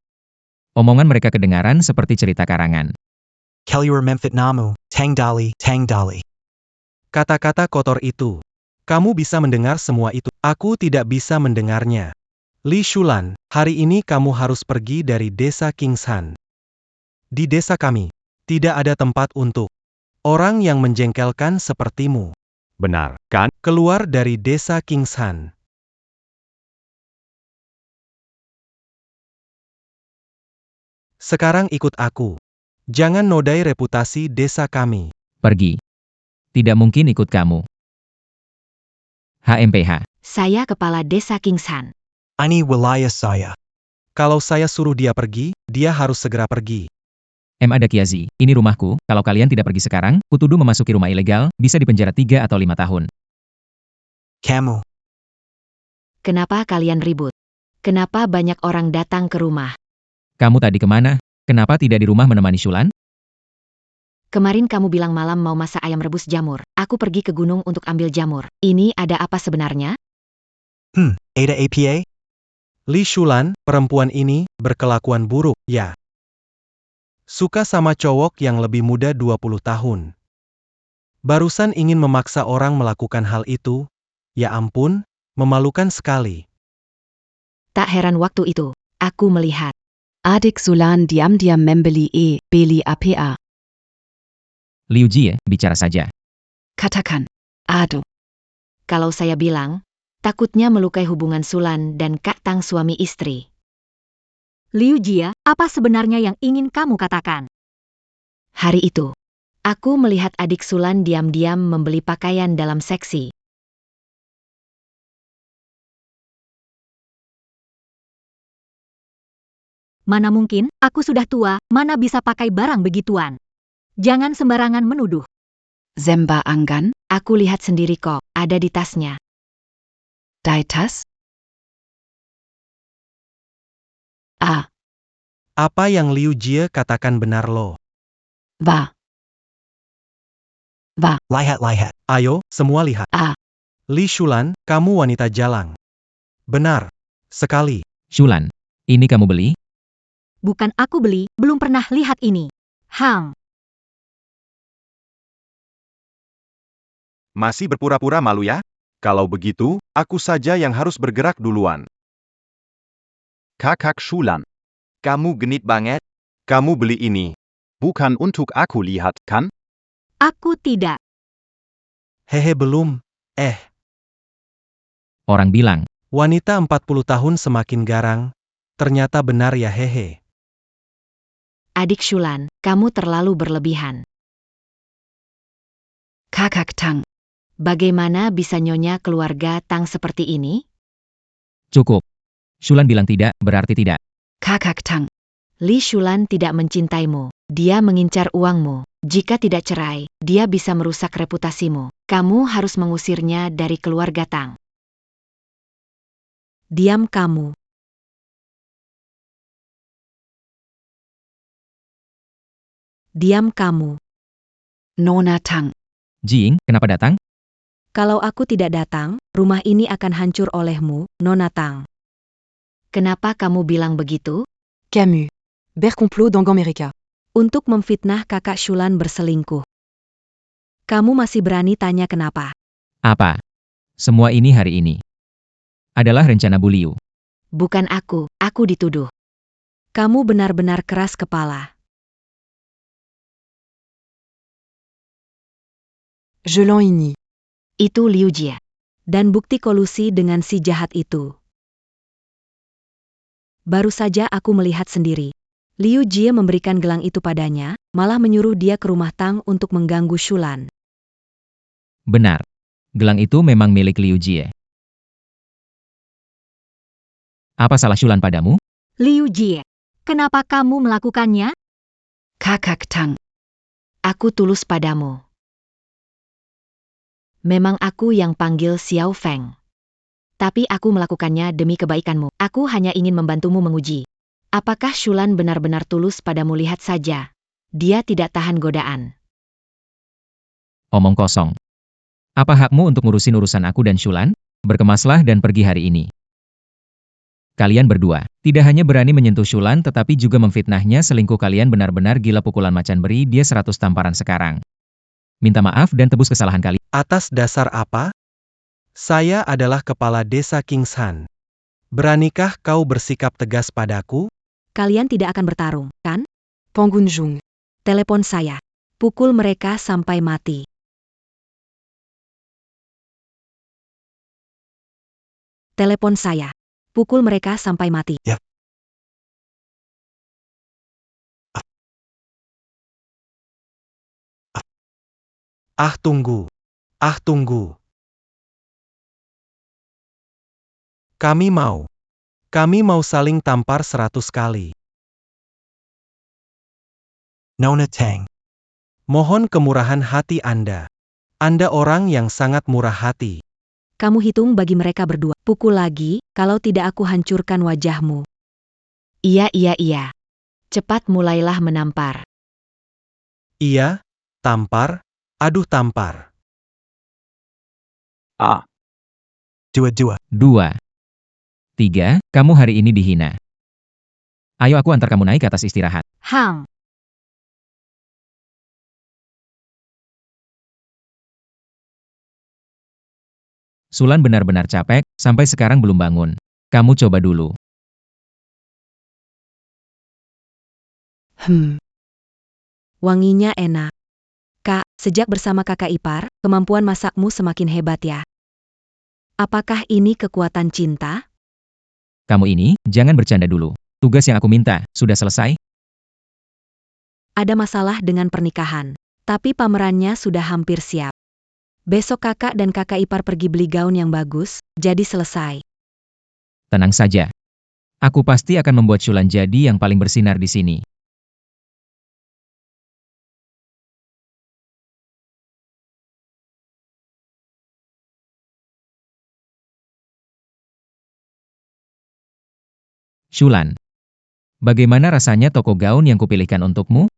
Omongan mereka kedengaran seperti cerita karangan. Kellyur Memphit Namu. Tang Dali. Tang Dali. Kata-kata kotor itu. Kamu bisa mendengar semua itu. Aku tidak bisa mendengarnya. Li Shulan, hari ini kamu harus pergi dari desa Kingshan. Di desa kami, tidak ada tempat untuk orang yang menjengkelkan sepertimu. benar, kan? Keluar dari desa Kingshan. Sekarang ikut aku. Jangan nodai reputasi desa kami. Pergi. Tidak mungkin ikut kamu. HMPH. Saya kepala desa Kingshan. Ani wilayah saya. Kalau saya suruh dia pergi, dia harus segera pergi. Ada Kiazi, ini rumahku, kalau kalian tidak pergi sekarang, kutuduh memasuki rumah ilegal, bisa dipenjara 3 atau 5 tahun. Kamu. Kenapa kalian ribut? Kenapa banyak orang datang ke rumah? Kamu tadi kemana? Kenapa tidak di rumah menemani Shulan? Kemarin kamu bilang malam mau masak ayam rebus jamur. Aku pergi ke gunung untuk ambil jamur. Ini ada apa sebenarnya? Ada APA? Li Shulan, perempuan ini, berkelakuan buruk, ya. Suka sama cowok yang lebih muda 20 tahun. Barusan ingin memaksa orang melakukan hal itu. Ya ampun, memalukan sekali. Tak heran waktu itu, aku melihat. Adik Sulan diam-diam membeli beli APA. Liu Jie, bicara saja. Katakan. Aduh. Kalau saya bilang, takutnya melukai hubungan Sulan dan Kak Tang suami istri. Liu Jia, apa sebenarnya yang ingin kamu katakan? Hari itu, aku melihat adik Sulan diam-diam membeli pakaian dalam seksi. Mana mungkin, aku sudah tua, mana bisa pakai barang begituan. Jangan sembarangan menuduh. Zemba Anggan. Aku lihat sendiri kok, ada di tasnya. Daitas. Ah, Apa yang Liu Jie katakan benar loh. va. Lihat. Ayo, semua lihat. Ah. Li Shulan, kamu wanita jalang. Benar. Sekali. Shulan, ini kamu beli? Bukan aku beli, belum pernah lihat ini. Hang. Masih berpura-pura malu ya? Kalau begitu, aku saja yang harus bergerak duluan. Kakak Shulan. Kamu genit banget. Kamu beli ini. Bukan untuk aku lihat, kan? Aku tidak. Hehe belum. Orang bilang, Wanita 40 tahun semakin garang. Ternyata benar ya hehe. Adik Shulan, kamu terlalu berlebihan. Kakak Tang. Bagaimana bisa Nyonya keluarga Tang seperti ini? Cukup. Shulan bilang tidak, berarti tidak. Kakak Tang. Li Shulan tidak mencintaimu. Dia mengincar uangmu. Jika tidak cerai, dia bisa merusak reputasimu. Kamu harus mengusirnya dari keluarga Tang. Diam kamu. Diam kamu. Nona Tang. Jing, kenapa datang? Kalau aku tidak datang, rumah ini akan hancur olehmu, Nona Tang. Kenapa kamu bilang begitu? Camus. Bercomplot dans Amerika. Untuk memfitnah kakak Shulan berselingkuh. Kamu masih berani tanya kenapa? Apa? Semua ini hari ini. Adalah rencana Bu Liu. Bukan aku dituduh. Kamu benar-benar keras kepala. Je l'enignie. Itu Liu Jie. Dan bukti kolusi dengan si jahat itu. Baru saja aku melihat sendiri. Liu Jie memberikan gelang itu padanya, malah menyuruh dia ke rumah Tang untuk mengganggu Shulan. Benar. Gelang itu memang milik Liu Jie. Apa salah Shulan padamu? Liu Jie, kenapa kamu melakukannya? Kakak Tang. Aku tulus padamu. Memang aku yang panggil Xiao Feng. Tapi aku melakukannya demi kebaikanmu. Aku hanya ingin membantumu menguji. Apakah Shulan benar-benar tulus padamu? Lihat saja. Dia tidak tahan godaan. Omong kosong. Apa hakmu untuk ngurusin urusan aku dan Shulan? Berkemaslah dan pergi hari ini. Kalian berdua, tidak hanya berani menyentuh Shulan tetapi juga memfitnahnya selingkuh. Kalian benar-benar gila. Pukulan macan, beri dia 100 tamparan sekarang. Minta maaf dan tebus kesalahan kalian. Atas dasar apa? Saya adalah kepala desa Kingshan. Beranikah kau bersikap tegas padaku? Kalian tidak akan bertarung, kan? Pangunjung. Telepon saya. Pukul mereka sampai mati. Telepon saya. Pukul mereka sampai mati. Ya. Tunggu. Tunggu. Kami mau saling tampar 100 kali. Nona Tang. Mohon kemurahan hati Anda. Anda orang yang sangat murah hati. Kamu hitung bagi mereka berdua. Pukul lagi, kalau tidak aku hancurkan wajahmu. Iya. Cepat mulailah menampar. Iya, tampar. Aduh tampar. Dua. 2. 3. Kamu hari ini dihina. Ayo aku antar kamu naik ke atas istirahat. Hang. Shulan benar-benar capek, sampai sekarang belum bangun. Kamu coba dulu. Wanginya enak. Kak, sejak bersama kakak ipar, kemampuan masakmu semakin hebat ya. Apakah ini kekuatan cinta? Kamu ini, jangan bercanda dulu. Tugas yang aku minta, sudah selesai? Ada masalah dengan pernikahan. Tapi pamerannya sudah hampir siap. Besok kakak dan kakak ipar pergi beli gaun yang bagus, jadi selesai. Tenang saja. Aku pasti akan membuat Shulan jadi yang paling bersinar di sini. Shulan. Bagaimana rasanya toko gaun yang kupilihkan untukmu?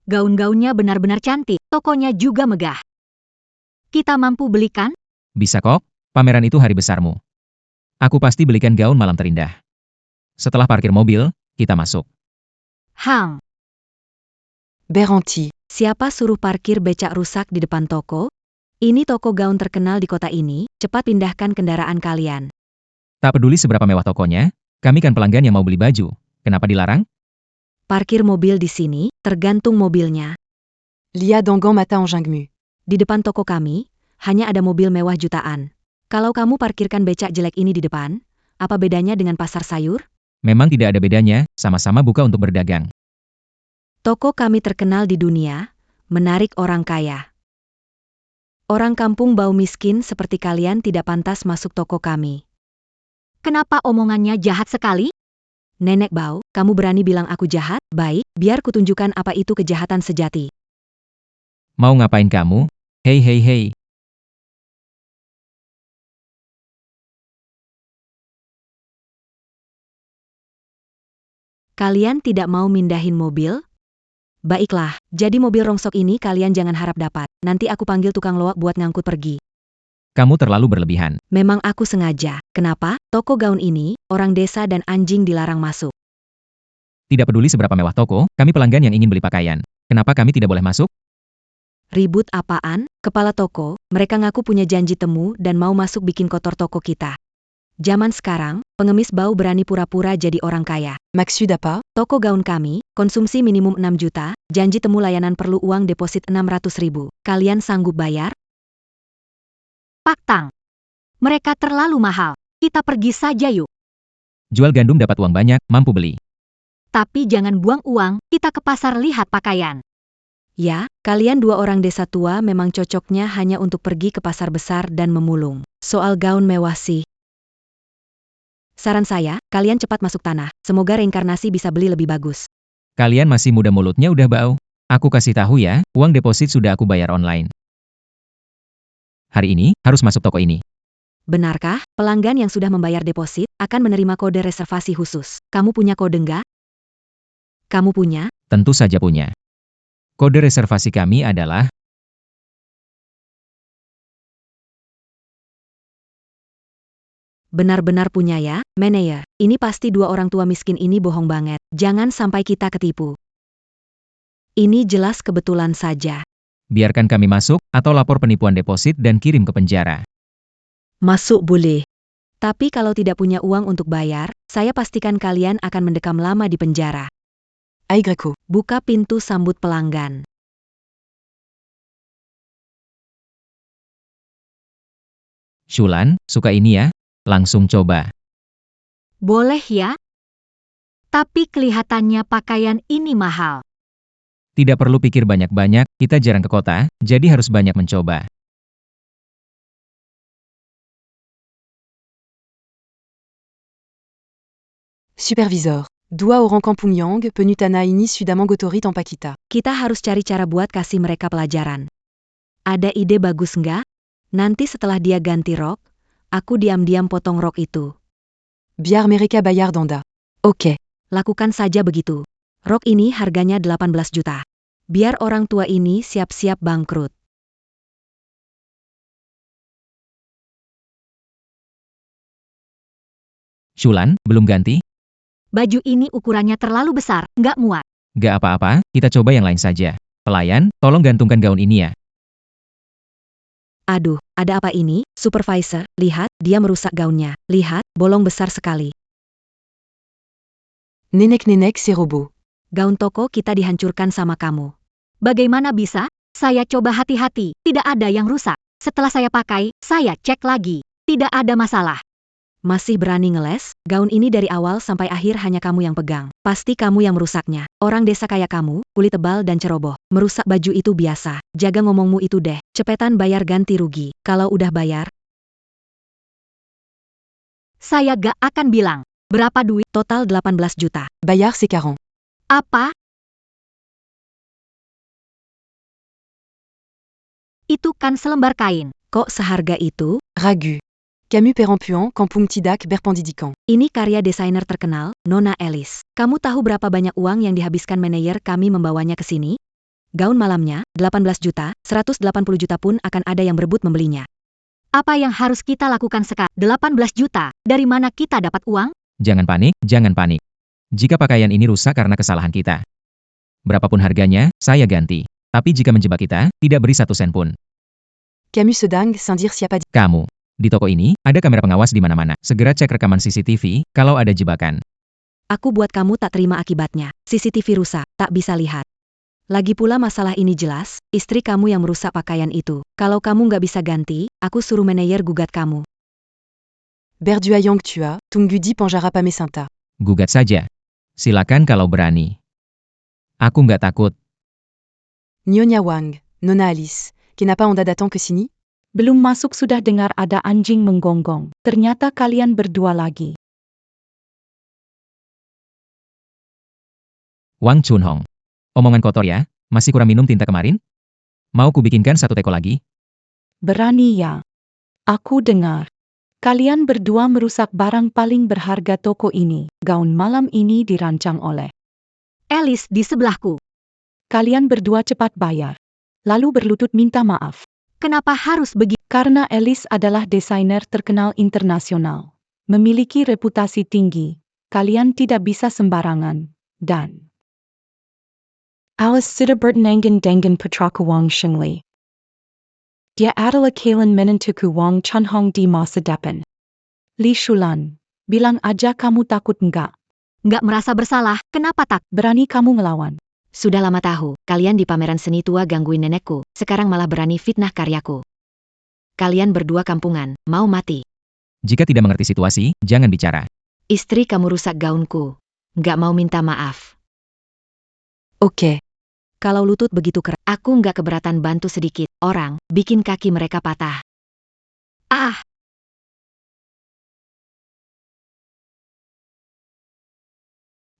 Gaun-gaunnya benar-benar cantik, tokonya juga megah. Kita mampu belikan? Bisa kok, pameran itu hari besarmu. Aku pasti belikan gaun malam terindah. Setelah parkir mobil, kita masuk. Hang. Beranti. Siapa suruh parkir becak rusak di depan toko? Ini toko gaun terkenal di kota ini, cepat pindahkan kendaraan kalian. Tak peduli seberapa mewah tokonya, kami kan pelanggan yang mau beli baju. Kenapa dilarang? Parkir mobil di sini, tergantung mobilnya. Lia Dangan Matin en Jingmu. Di depan toko kami, hanya ada mobil mewah jutaan. Kalau kamu parkirkan becak jelek ini di depan, apa bedanya dengan pasar sayur? Memang tidak ada bedanya, sama-sama buka untuk berdagang. Toko kami terkenal di dunia, menarik orang kaya. Orang kampung bau miskin seperti kalian tidak pantas masuk toko kami. Kenapa omongannya jahat sekali? Nenek Bau, kamu berani bilang aku jahat? Baik, biar kutunjukkan apa itu kejahatan sejati. Mau ngapain kamu? Hei hei hei. Kalian tidak mau mindahin mobil? Baiklah, jadi mobil rongsok ini kalian jangan harap dapat. Nanti aku panggil tukang loak buat ngangkut pergi. Kamu terlalu berlebihan. Memang aku sengaja. Kenapa? Toko gaun ini, orang desa dan anjing dilarang masuk. Tidak peduli seberapa mewah toko, kami pelanggan yang ingin beli pakaian. Kenapa kami tidak boleh masuk? Ribut apaan? Kepala toko, mereka ngaku punya janji temu dan mau masuk bikin kotor toko kita. Zaman sekarang, pengemis bau berani pura-pura jadi orang kaya. Maksud apa? Toko gaun kami, konsumsi minimum 6 juta, janji temu layanan perlu uang deposit 600.000. Kalian sanggup bayar? Pak Tang, mereka terlalu mahal. Kita pergi saja yuk. Jual gandum dapat uang banyak, mampu beli. Tapi jangan buang uang, kita ke pasar lihat pakaian. Ya, kalian dua orang desa tua memang cocoknya hanya untuk pergi ke pasar besar dan memulung. Soal gaun mewah sih. Saran saya, kalian cepat masuk tanah. Semoga reinkarnasi bisa beli lebih bagus. Kalian masih muda mulutnya udah bau. Aku kasih tahu ya, uang deposit sudah aku bayar online. Hari ini, harus masuk toko ini. Benarkah, pelanggan yang sudah membayar deposit, akan menerima kode reservasi khusus? Kamu punya kode enggak? Kamu punya? Tentu saja punya. Kode reservasi kami adalah Benar-benar punya ya, manajer. Ini pasti dua orang tua miskin ini bohong banget. Jangan sampai kita ketipu. Ini jelas kebetulan saja. biarkan kami masuk, atau lapor penipuan deposit dan kirim ke penjara. Masuk boleh. Tapi kalau tidak punya uang untuk bayar, saya pastikan kalian akan mendekam lama di penjara. Aigreko, buka pintu sambut pelanggan. Shulan, suka ini ya? Langsung coba. Boleh ya? Tapi kelihatannya pakaian ini mahal. Tidak perlu pikir banyak-banyak, kita jarang ke kota, jadi harus banyak mencoba. Supervisor, dua orang kampung Yang penutana ini sudah menggotori tempat kita. Kita harus cari cara buat kasih mereka pelajaran. Ada ide bagus nggak? Nanti setelah dia ganti rok, aku diam-diam potong rok itu. Biar mereka bayar denda. Oke, lakukan saja begitu. Rok ini harganya 18 juta. Biar orang tua ini siap-siap bangkrut. Shulan, belum ganti? Baju ini ukurannya terlalu besar, nggak muat. Gak apa-apa, kita coba yang lain saja. Pelayan, tolong gantungkan gaun ini ya. Aduh, ada apa ini? Supervisor, lihat, dia merusak gaunnya. Lihat, bolong besar sekali. Nenek-nenek si robo. Gaun toko kita dihancurkan sama kamu. Bagaimana bisa? Saya coba hati-hati, tidak ada yang rusak. Setelah saya pakai, saya cek lagi. Tidak ada masalah. Masih berani ngeles? Gaun ini dari awal sampai akhir hanya kamu yang pegang. Pasti kamu yang merusaknya. Orang desa kayak kamu, kulit tebal dan ceroboh. Merusak baju itu biasa. Jaga ngomongmu itu deh. Cepetan bayar ganti rugi. Kalau udah bayar, Saya gak akan bilang. Berapa duit? total 18 juta. Bayar sekarang. Apa? Itu kan selembar kain. Kok seharga itu? Ragu. Camus Perempuan, Kampung Tidak Berpendidikan. Ini karya desainer terkenal, Nona Alice. Kamu tahu berapa banyak uang yang dihabiskan manajer kami membawanya ke sini? Gaun malamnya, 18 juta, 180 juta pun akan ada yang berebut membelinya. Apa yang harus kita lakukan sekarang? 18 juta. Dari mana kita dapat uang? Jangan panik, jangan panik. Jika pakaian ini rusak karena kesalahan kita. Berapapun harganya, saya ganti. Tapi jika menjebak kita, tidak beri 1 sen pun. Camus sedang sans dire siapa di... Kamu. Di toko ini, ada kamera pengawas di mana-mana. Segera cek rekaman CCTV, kalau ada jebakan. Aku buat kamu tak terima akibatnya. CCTV rusak, tak bisa lihat. Lagi pula masalah ini jelas, istri kamu yang merusak pakaian itu. Kalau kamu nggak bisa ganti, aku suruh manajer gugat kamu. Berdua yang tua, tunggu di penjara Pamesanta. Gugat saja. Silakan kalau berani. Aku nggak takut. Nyonya Wang, Nona Alice, Kenapa Anda datang ke sini? Belum masuk sudah dengar ada anjing menggonggong. Ternyata kalian berdua lagi. Wang Chunhong. Omongan kotor ya, masih kurang minum tinta kemarin? Mau kubikinkan 1 teko lagi? Berani ya. Aku dengar. Kalian berdua merusak barang paling berharga toko ini. Gaun malam ini dirancang oleh. Alice di sebelahku. Kalian berdua cepat bayar. Lalu berlutut minta maaf. Kenapa harus begitu? Karena Alice adalah desainer terkenal internasional. Memiliki reputasi tinggi. Kalian tidak bisa sembarangan. Dan Alice sudah bertenangkan dengan putraku Wang Shengli. Dia adalah kalian menentuku Wang Chunhong di masa depan. Li Shulan, bilang aja kamu takut enggak? Nggak merasa bersalah, kenapa tak? Berani kamu ngelawan? Sudah lama tahu, kalian di pameran seni tua gangguin nenekku, sekarang malah berani fitnah karyaku. Kalian berdua kampungan, mau mati. Jika tidak mengerti situasi, jangan bicara. Istri kamu rusak gaunku. Nggak mau minta maaf. Oke. Kalau lutut begitu keras, aku nggak keberatan bantu sedikit orang, bikin kaki mereka patah. Ah,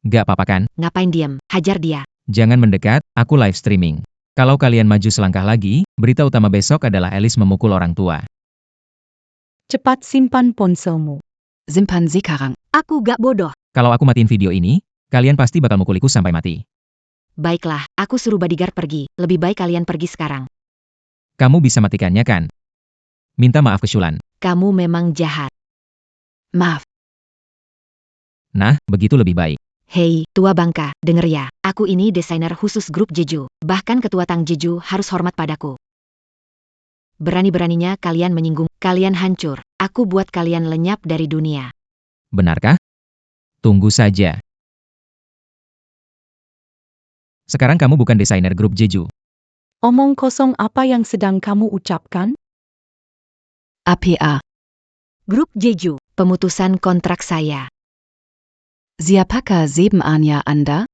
Gak apa-apa kan? Ngapain diam, hajar dia. Jangan mendekat, aku live streaming. Kalau kalian maju selangkah lagi, berita utama besok adalah Alice memukul orang tua. Cepat simpan ponselmu. Simpan sekarang. aku gak bodoh. Kalau aku matiin video ini, kalian pasti bakal mukuliku sampai mati. Baiklah, aku suruh bodyguard pergi, lebih baik kalian pergi sekarang. Kamu bisa matikannya kan? Minta maaf ke Shulan. Kamu memang jahat. Maaf. Nah, begitu lebih baik. Hei, tua bangka, denger ya, aku ini desainer khusus grup Jeju, bahkan ketua Tang Jeju harus hormat padaku. Berani-beraninya kalian menyinggung, kalian hancur, aku buat kalian lenyap dari dunia. Benarkah? Tunggu saja. Sekarang kamu bukan desainer grup Jeju. Omong kosong apa yang sedang kamu ucapkan? APA. Grup Jeju. Pemutusan kontrak saya. Siapakah sebenarnya Anda?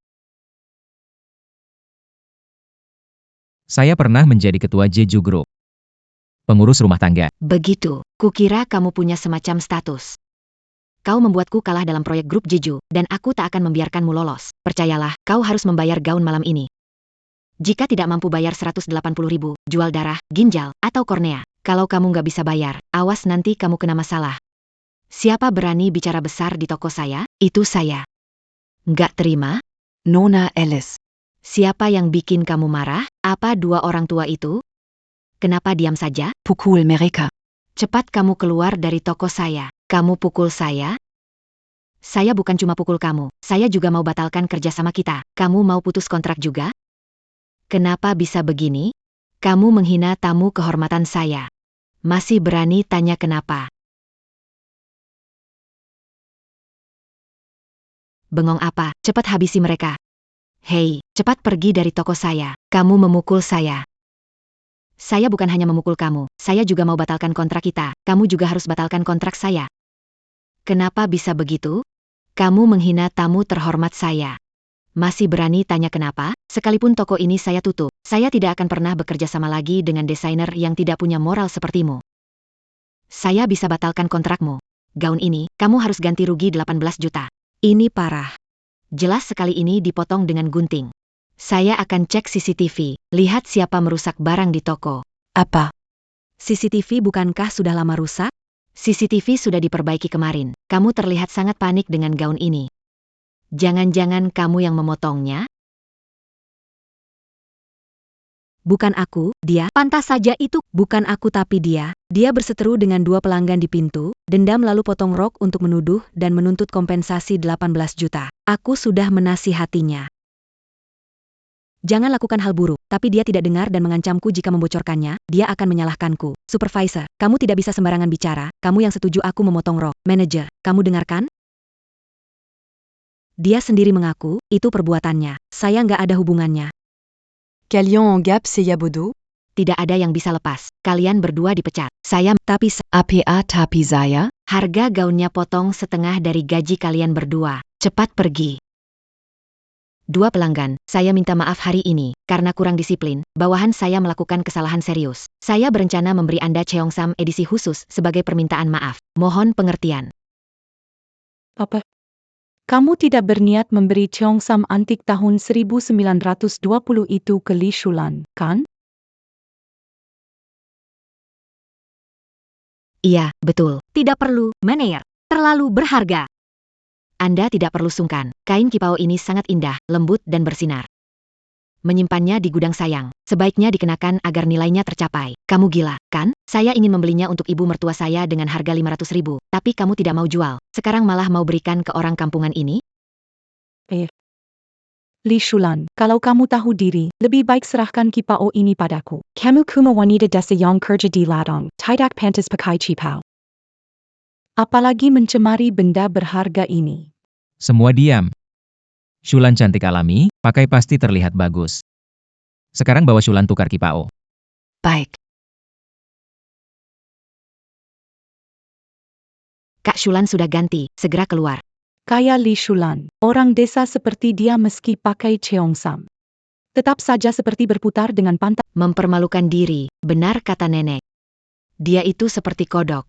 Saya pernah menjadi ketua Jeju Group. Pengurus rumah tangga. Begitu, kukira kamu punya semacam status. Kau membuatku kalah dalam proyek grup Jeju, dan aku tak akan membiarkanmu lolos. Percayalah, kau harus membayar gaun malam ini. Jika tidak mampu bayar 180.000, jual darah, ginjal, atau kornea. Kalau kamu nggak bisa bayar, awas nanti kamu kena masalah. Siapa berani bicara besar di toko saya? Itu saya. Nggak terima? Nona Alice. Siapa yang bikin kamu marah? Apa dua orang tua itu? Kenapa diam saja? Pukul mereka. Cepat kamu keluar dari toko saya. Kamu pukul saya? Saya bukan cuma pukul kamu, saya juga mau batalkan kerjasama kita. Kamu mau putus kontrak juga? Kenapa bisa begini? Kamu menghina tamu kehormatan saya. Masih berani tanya kenapa? Bengong apa? Cepat habisi mereka. Hei, cepat pergi dari toko saya. Kamu memukul saya. Saya bukan hanya memukul kamu, saya juga mau batalkan kontrak kita. Kamu juga harus batalkan kontrak saya. Kenapa bisa begitu? Kamu menghina tamu terhormat saya. Masih berani tanya kenapa? Sekalipun toko ini saya tutup, saya tidak akan pernah bekerja sama lagi dengan desainer yang tidak punya moral sepertimu. Saya bisa batalkan kontrakmu. Gaun ini, kamu harus ganti rugi 18 juta. Ini parah. Jelas sekali ini dipotong dengan gunting. Saya akan cek CCTV, lihat siapa merusak barang di toko. Apa? CCTV bukankah sudah lama rusak? CCTV sudah diperbaiki kemarin. Kamu terlihat sangat panik dengan gaun ini. Jangan-jangan kamu yang memotongnya? Bukan aku, dia. Pantas saja itu. Bukan aku tapi dia. Dia berseteru dengan dua pelanggan di pintu, dendam lalu potong rok untuk menuduh dan menuntut kompensasi 18 juta. Aku sudah menasihatinya. Jangan lakukan hal buruk, tapi dia tidak dengar dan mengancamku jika membocorkannya, dia akan menyalahkanku. Supervisor, kamu tidak bisa sembarangan bicara, kamu yang setuju aku memotong rok. Manajer, kamu dengarkan? Dia sendiri mengaku, itu perbuatannya. Saya nggak ada hubungannya. Kalian anggap saya bodoh? Tidak ada yang bisa lepas. Kalian berdua dipecat. Saya, tapi APA tapi saya? harga gaunnya potong setengah dari gaji kalian berdua. Cepat pergi. Dua pelanggan, Saya minta maaf hari ini, karena kurang disiplin, bawahan saya melakukan kesalahan serius. Saya berencana memberi Anda Cheongsam edisi khusus sebagai permintaan maaf. Mohon pengertian. Apa? Kamu tidak berniat memberi Cheongsam antik tahun 1920 itu ke Li Shulan, kan? Iya, betul. Tidak perlu, Meneer. Terlalu berharga. Anda tidak perlu sungkan. Kain kipau ini sangat indah, lembut dan bersinar. Menyimpannya di gudang sayang. Sebaiknya dikenakan agar nilainya tercapai. Kamu gila, kan? Saya ingin membelinya untuk ibu mertua saya dengan harga 500.000, tapi kamu tidak mau jual. Sekarang malah mau berikan ke orang kampungan ini? Li Shulan, kalau kamu tahu diri, lebih baik serahkan kipau ini padaku. Kamu kuma wanita desa yang kerja di ladang, tidak pantas pakai kipau. Apalagi mencemari benda berharga ini. Semua diam. Shulan cantik alami, pakai pasti terlihat bagus. Sekarang bawa Shulan tukar kipau. Baik. Kak Shulan sudah ganti, segera keluar. Kayak Li Shulan, orang desa seperti dia meski pakai Cheongsam. Tetap saja seperti berputar dengan pantat. Mempermalukan diri, benar kata nenek. Dia itu seperti kodok.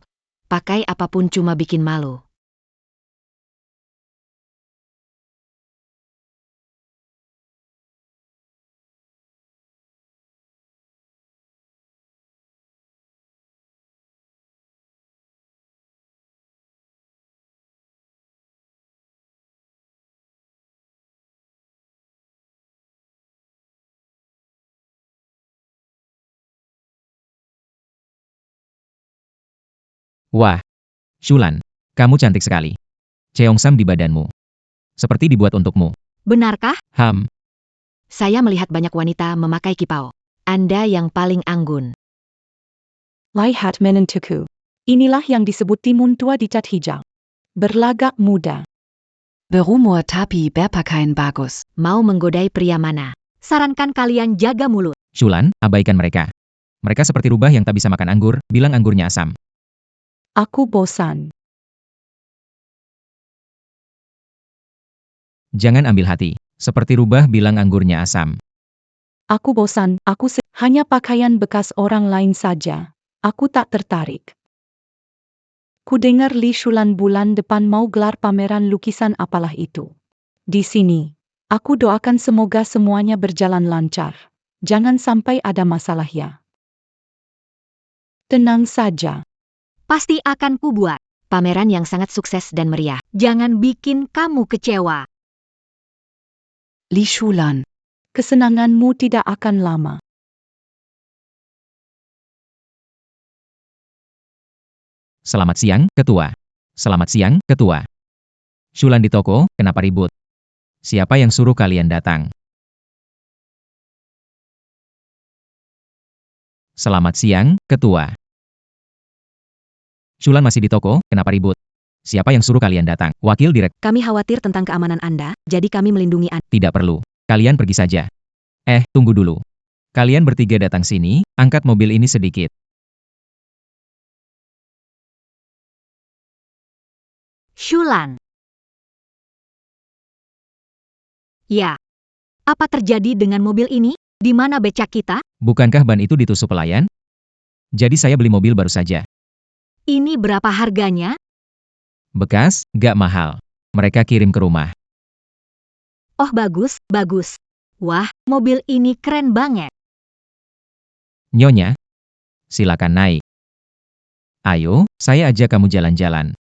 Pakai apapun cuma bikin malu. Wah, Shulan, kamu cantik sekali. Cheongsam di badanmu. Seperti dibuat untukmu. Benarkah? Saya melihat banyak wanita memakai kipau. Anda yang paling anggun. Lihat menentuku. Inilah yang disebut timun tua dicat hijau. Berlagak muda. Berumur tapi berpakaian bagus. Mau menggodai pria mana? Sarankan kalian jaga mulut. Shulan, abaikan mereka. Mereka seperti rubah yang tak bisa makan anggur, bilang anggurnya asam. Aku bosan. Jangan ambil hati. Seperti rubah bilang anggurnya asam. Aku bosan, hanya pakaian bekas orang lain saja. Aku tak tertarik. Ku dengar Li Shulan bulan depan mau gelar pameran lukisan apalah itu. Di sini, aku doakan semoga semuanya berjalan lancar. Jangan sampai ada masalah ya. Tenang saja. Pasti akan kubuat. Pameran yang sangat sukses dan meriah. Jangan bikin kamu kecewa. Li Shulan. Kesenanganmu tidak akan lama. Selamat siang, Ketua. Selamat siang, Ketua. Shulan di toko, kenapa ribut? Siapa yang suruh kalian datang? Selamat siang, Ketua. Shulan masih di toko, kenapa ribut? Siapa yang suruh kalian datang? Wakil Direktur. Kami khawatir tentang keamanan Anda, jadi kami melindungi Anda. Tidak perlu. Kalian pergi saja. Tunggu dulu. Kalian bertiga datang sini, angkat mobil ini sedikit. Shulan. Ya. Apa terjadi dengan mobil ini? Di mana becak kita? Bukankah ban itu ditusuk pelayan? Jadi saya beli mobil baru saja. Ini berapa harganya? Bekas, gak mahal. Mereka kirim ke rumah. Oh bagus, bagus. Wah, mobil ini keren banget. Nyonya, silakan naik. Ayo, saya ajak kamu jalan-jalan.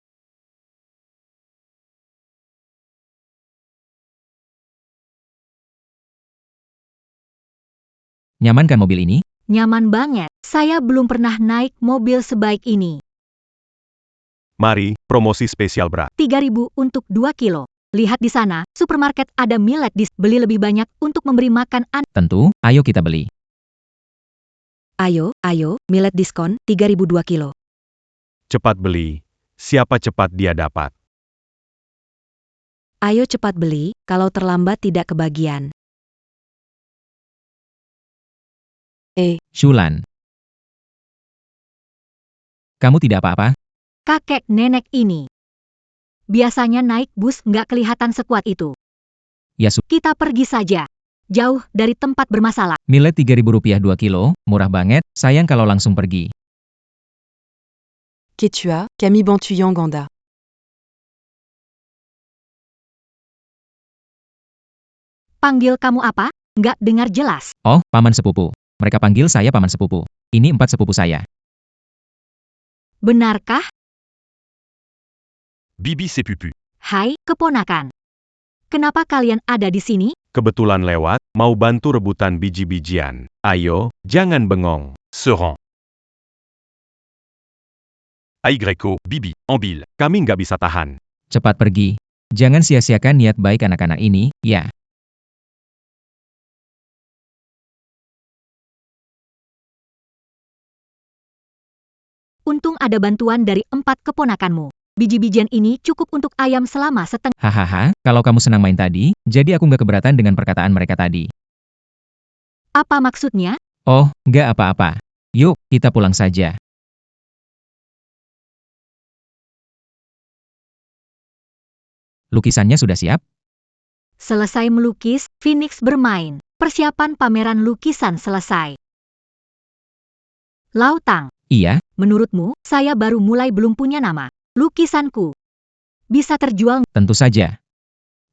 Nyaman kan mobil ini? Nyaman banget. Saya belum pernah naik mobil sebaik ini. Mari, promosi spesial berat. 3.000 untuk 2 kilo. Lihat di sana, supermarket ada millet disk. Beli lebih banyak untuk memberi makan Tentu, ayo kita beli. Ayo, millet diskon, 3.000 2 kilo. Cepat beli. Siapa cepat dia dapat. Ayo cepat beli, kalau terlambat tidak kebagian. Shulan. Kamu tidak apa-apa? kakek nenek ini. Biasanya naik bus nggak kelihatan sekuat itu. Ya Kita pergi saja. jauh dari tempat bermasalah. Millet Rp3.000 2 kilo, murah banget, sayang kalau langsung pergi. Quechua, Camille Bantuyang Ganda. Panggil kamu apa? Nggak dengar jelas. Oh, paman sepupu. Mereka panggil saya paman sepupu. Ini 4 sepupu saya. Benarkah? Bibi c'est Pupu. Hai, keponakan. Kenapa kalian ada di sini? Kebetulan lewat, mau bantu rebutan biji-bijian. Ayo, jangan bengong. Se rend. Aigreco, Bibi, Ambil. Kami nggak bisa tahan. Cepat pergi. Jangan sia-siakan niat baik anak-anak ini, ya. Untung ada bantuan dari 4 keponakanmu. Biji-bijian ini cukup untuk ayam selama setengah. Hahaha, kalau kamu senang main tadi, jadi aku nggak keberatan dengan perkataan mereka tadi. Apa maksudnya? Oh, nggak apa-apa. Yuk, kita pulang saja. Lukisannya sudah siap? Selesai melukis, Phoenix bermain. Persiapan pameran lukisan selesai. Lautang, Iya, menurutmu, saya baru mulai belum punya nama. Lukisanku bisa terjual. tentu saja.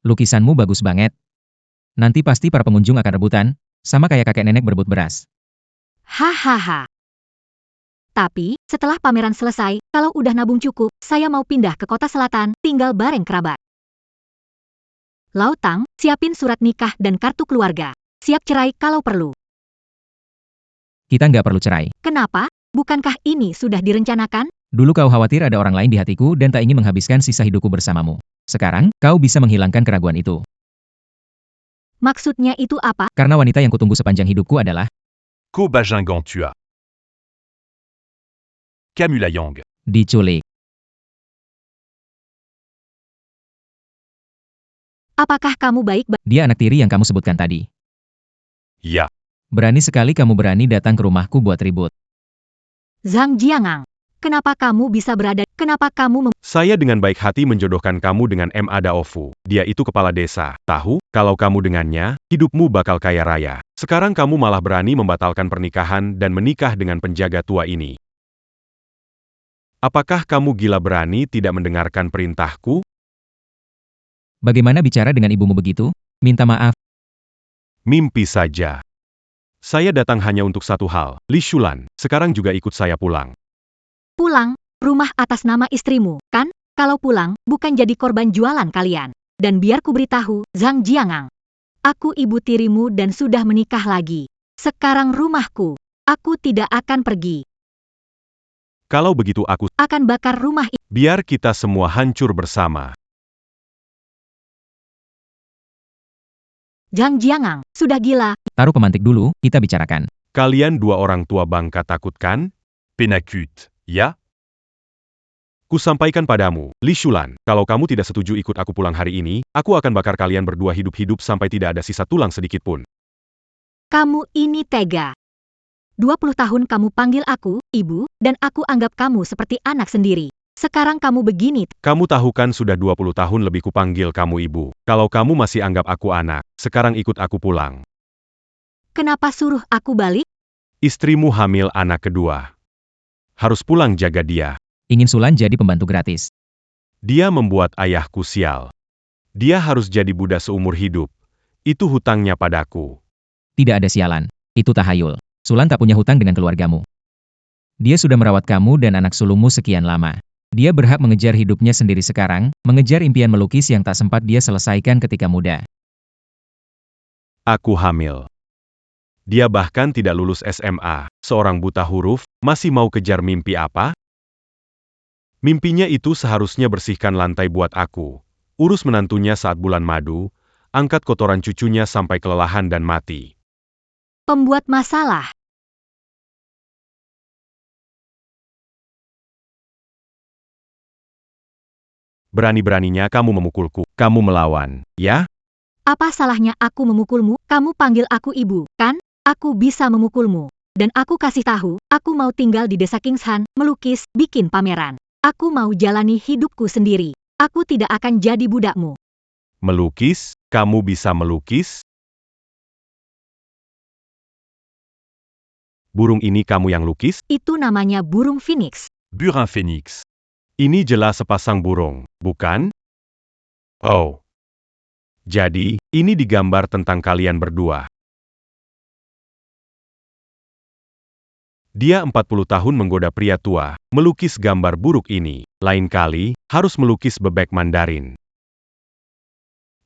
Lukisanmu bagus banget. Nanti pasti para pengunjung akan rebutan, sama kayak kakek nenek berebut beras. Hahaha. Tapi, setelah pameran selesai, kalau udah nabung cukup, saya mau pindah ke kota selatan, tinggal bareng kerabat. Lautang, siapin surat nikah dan kartu keluarga. Siap cerai kalau perlu. Kita nggak perlu cerai. Kenapa? Bukankah ini sudah direncanakan? Dulu kau khawatir ada orang lain di hatiku dan tak ingin menghabiskan sisa hidupku bersamamu. Sekarang, kau bisa menghilangkan keraguan itu. Maksudnya itu apa? Karena wanita yang kutunggu sepanjang hidupku adalah Co Bagingantua. Camulayang. diculik. Apakah kamu baik? Dia anak tiri yang kamu sebutkan tadi. Ya. Berani sekali kamu berani datang ke rumahku buat ribut. Zhang Jiangang, kenapa kamu bisa berada? Kenapa kamu Saya dengan baik hati menjodohkan kamu dengan Ma Daofu. Dia itu kepala desa. Tahu, kalau kamu dengannya, hidupmu bakal kaya raya. Sekarang kamu malah berani membatalkan pernikahan dan menikah dengan penjaga tua ini. Apakah kamu gila berani tidak mendengarkan perintahku? Bagaimana bicara dengan ibumu begitu? Minta maaf. Mimpi saja. Saya datang hanya untuk satu hal. Li Shulan, sekarang juga ikut saya pulang. pulang? Rumah atas nama istrimu, kan? Kalau pulang, bukan jadi korban jualan kalian. Dan biar ku beritahu, Zhang Jiangang. Aku ibu tirimu dan sudah menikah lagi. Sekarang rumahku. Aku tidak akan pergi. Kalau begitu aku Akan bakar rumah ini. biar kita semua hancur bersama. Zhang Jiangang, sudah gila. Taruh pemantik dulu, kita bicarakan. Kalian dua orang tua bangka takut kan? Penakut. Ya. Kusampaikan padamu, Li Shulan, kalau kamu tidak setuju ikut aku pulang hari ini, aku akan bakar kalian berdua hidup-hidup sampai tidak ada sisa tulang sedikit pun. Kamu ini tega. 20 tahun kamu panggil aku, ibu, dan aku anggap kamu seperti anak sendiri. Sekarang kamu begini. Kamu tahu kan sudah 20 tahun lebih kupanggil kamu ibu. Kalau kamu masih anggap aku anak, sekarang ikut aku pulang. Kenapa suruh aku balik? Istrimu hamil anak kedua. Harus pulang jaga dia. Ingin Sulan jadi pembantu gratis. Dia membuat ayahku sial. Dia harus jadi budak seumur hidup. Itu hutangnya padaku. Tidak ada sialan. Itu tahayul. Sulan tak punya hutang dengan keluargamu. Dia sudah merawat kamu dan anak sulungmu sekian lama. Dia berhak mengejar hidupnya sendiri sekarang, mengejar impian melukis yang tak sempat dia selesaikan ketika muda. Aku hamil. Dia bahkan tidak lulus SMA. Seorang buta huruf, masih mau kejar mimpi apa? Mimpinya itu seharusnya bersihkan lantai buat aku. Urus menantunya saat bulan madu, angkat kotoran cucunya sampai kelelahan dan mati. Pembuat masalah. Berani-beraninya kamu memukulku, kamu melawan, ya? Apa salahnya aku memukulmu? Kamu panggil aku ibu, kan? Aku bisa memukulmu. Dan aku kasih tahu, aku mau tinggal di desa Kingshan, melukis, bikin pameran. Aku mau jalani hidupku sendiri. Aku tidak akan jadi budakmu. Melukis? Kamu bisa melukis? burung ini kamu yang lukis? Itu namanya burung phoenix. Burin phénix. Ini jelas sepasang burung, bukan? Oh. Jadi, ini digambar tentang kalian berdua. Dia 40 tahun menggoda pria tua, melukis gambar buruk ini. Lain kali, harus melukis bebek Mandarin.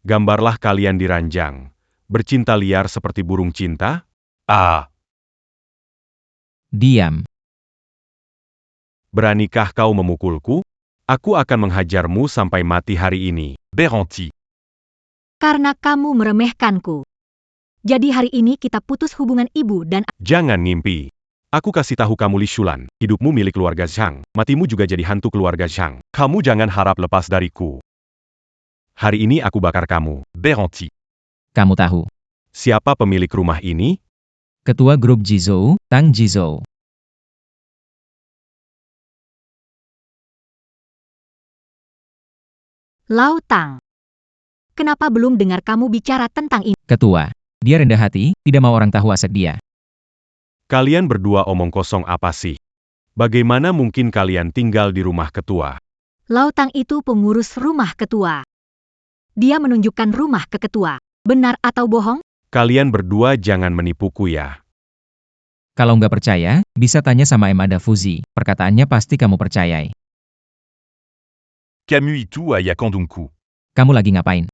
Gambarlah kalian diranjang. Bercinta liar seperti burung cinta? Ah. Diam. Beranikah kau memukulku? Aku akan menghajarmu sampai mati hari ini. Beranti. Karena kamu meremehkanku. Jadi hari ini kita putus hubungan ibu dan... Jangan ngimpi. Aku kasih tahu kamu Li Shulan, hidupmu milik keluarga Zhang, matimu juga jadi hantu keluarga Zhang. Kamu jangan harap lepas dariku. Hari ini aku bakar kamu. Beranti. Kamu tahu. Siapa pemilik rumah ini? Ketua grup Jizhou, Tang Jizhou. Lao Tang. Kenapa belum dengar kamu bicara tentang ini? Ketua. Dia rendah hati, tidak mau orang tahu aset dia. Kalian berdua omong kosong apa sih? Bagaimana mungkin kalian tinggal di rumah ketua? Lao Tang itu pengurus rumah ketua. Dia menunjukkan rumah ke ketua. Benar atau bohong? Kalian berdua jangan menipuku ya. Kalau nggak percaya, bisa tanya sama Emada Fuzi. Perkataannya pasti kamu percayai. Camus itu aya kandungku. Kamu lagi ngapain?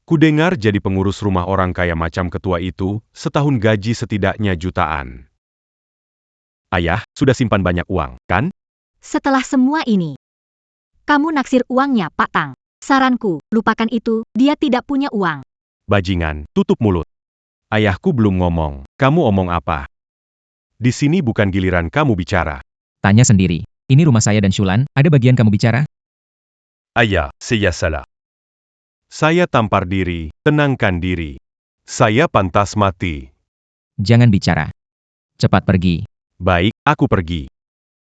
Kudengar jadi pengurus rumah orang kaya macam ketua itu, setahun gaji setidaknya jutaan. Ayah, sudah simpan banyak uang, kan? Setelah semua ini, kamu naksir uangnya, Pak Tang. Saranku, lupakan itu, dia tidak punya uang. Bajingan, tutup mulut. Ayahku belum ngomong, kamu omong apa? Di sini bukan giliran kamu bicara. Tanya sendiri. Ini rumah saya dan Shulan, ada bagian kamu bicara? Aya, seya salah. Saya tampar diri, tenangkan diri. Saya pantas mati. Jangan bicara. Cepat pergi. Baik, aku pergi.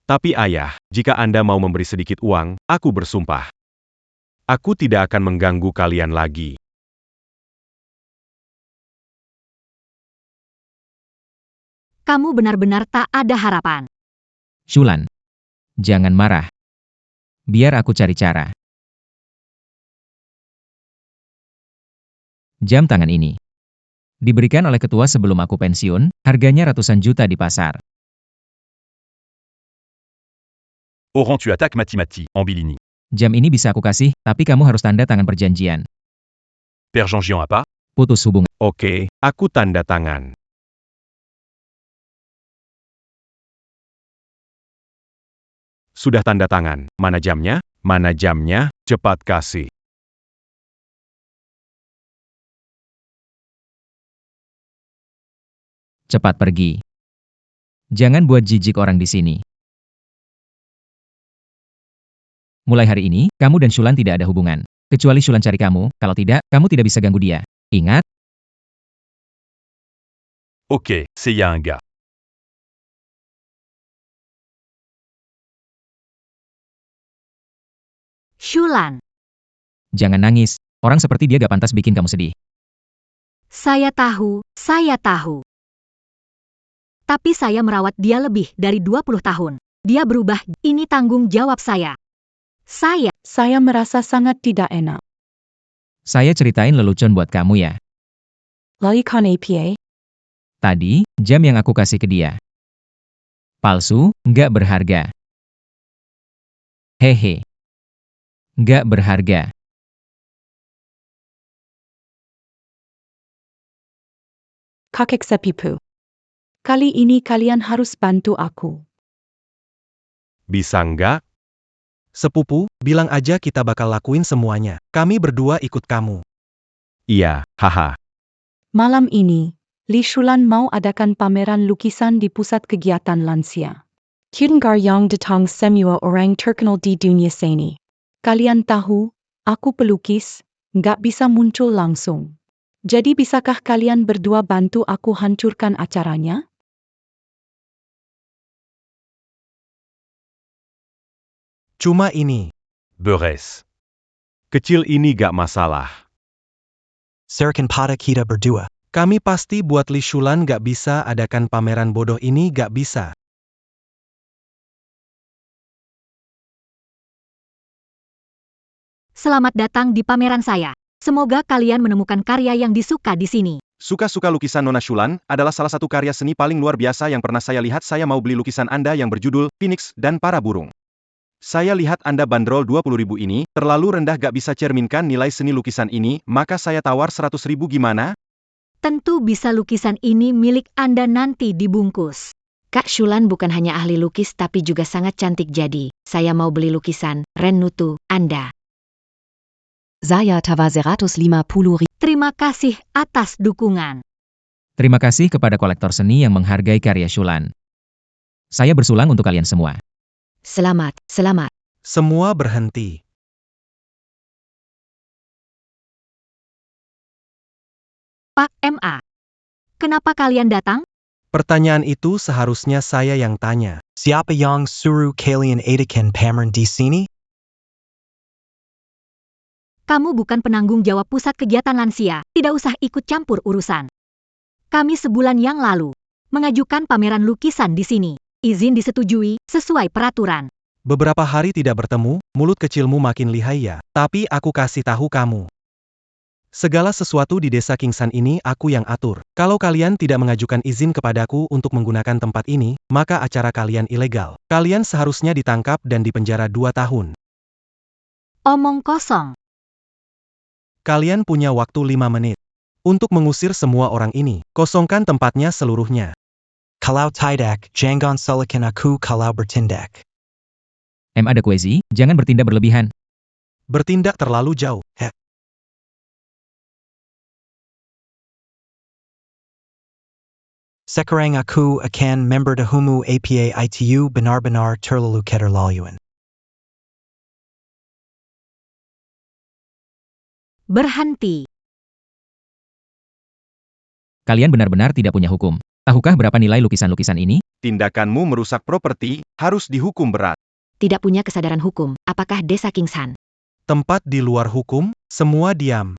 Tapi ayah, jika Anda mau memberi sedikit uang, aku bersumpah. Aku tidak akan mengganggu kalian lagi. Kamu benar-benar tak ada harapan. Shulan. Jangan marah. Biar aku cari cara. Jam tangan ini diberikan oleh ketua sebelum aku pensiun, harganya ratusan juta di pasar. Oran tu attaques Mati en Bilini. Jam ini bisa aku kasih, tapi kamu harus tanda tangan perjanjian. Père Jean-Gian apa? Putus hubungan. Oke, aku tanda tangan. Sudah tanda tangan. Mana jamnya? Mana jamnya? Cepat kasih. Cepat pergi. Jangan buat jijik orang di sini. Mulai hari ini, kamu dan Shulan tidak ada hubungan. Kecuali Shulan cari kamu, kalau tidak, kamu tidak bisa ganggu dia. Ingat? Ok, seya un gars. Shulan, Jangan nangis. Orang seperti dia gak pantas bikin kamu sedih. saya tahu, saya tahu. Tapi saya merawat dia lebih dari 20 tahun. Dia berubah, ini tanggung jawab saya. Saya merasa sangat tidak enak. Saya ceritain lelucon buat kamu ya. Laikan APA, Tadi, jam yang aku kasih ke dia. Palsu, nggak berharga. Hehe. Nggak berharga. kakek sepupu. Kali ini kalian harus bantu aku. Bisa nggak? Sepupu, bilang aja kita bakal lakuin semuanya. Kami berdua ikut kamu. Iya, haha. Malam ini, Li Shulan mau adakan pameran lukisan di pusat kegiatan lansia. Kudenggar yang datang semua orang terkenal di dunia seni. Kalian tahu, aku pelukis, nggak bisa muncul langsung. Jadi bisakah kalian berdua bantu aku hancurkan acaranya? Cuma ini. Beres. Kecil ini gak masalah. Serkan pada kita berdua. Kami pasti buat Li Shulan gak bisa adakan pameran bodoh ini gak bisa. Selamat datang di pameran saya. Semoga kalian menemukan karya yang disuka di sini. Suka-suka lukisan Nona Shulan adalah salah satu karya seni paling luar biasa yang pernah saya lihat. Saya mau beli lukisan Anda yang berjudul Phoenix dan para burung. Saya lihat Anda bandrol 20.000 ini, terlalu rendah gak bisa cerminkan nilai seni lukisan ini, maka saya tawar 100.000 gimana? Tentu bisa lukisan ini milik Anda nanti dibungkus. Kak Shulan bukan hanya ahli lukis tapi juga sangat cantik, jadi saya mau beli lukisan Rennutu Anda. Saya tawa 150.000. Terima kasih atas dukungan. Terima kasih kepada kolektor seni yang menghargai karya Shulan. Saya bersulang untuk kalian semua. Selamat, selamat. Semua berhenti. Pak MA. Kenapa kalian datang? Pertanyaan itu seharusnya saya yang tanya. Siapa yang suruh kalian adakan pameran di sini? Kamu bukan penanggung jawab pusat kegiatan lansia, tidak usah ikut campur urusan. Kami sebulan yang lalu mengajukan pameran lukisan di sini. Izin disetujui sesuai peraturan. Beberapa hari tidak bertemu, mulut kecilmu makin lihai ya. Tapi aku kasih tahu kamu. Segala sesuatu di desa Kingsan ini aku yang atur. Kalau kalian tidak mengajukan izin kepadaku untuk menggunakan tempat ini, maka acara kalian ilegal. Kalian seharusnya ditangkap dan dipenjara 2 tahun. Omong kosong. Kalian punya waktu 5 menit. Untuk mengusir semua orang ini, kosongkan tempatnya seluruhnya. Kalau tidak, jangan salahkan aku kalau bertindak. MA de Kwezi, jangan bertindak berlebihan. Bertindak terlalu jauh. Sekarang aku akan memberitahumu apa itu benar-benar terlalu keterlaluan. Berhenti. Kalian benar-benar tidak punya hukum. Tahukah berapa nilai lukisan-lukisan ini? Tindakanmu merusak properti, harus dihukum berat. Tidak punya kesadaran hukum, apakah desa Kingsan? Tempat di luar hukum, semua diam.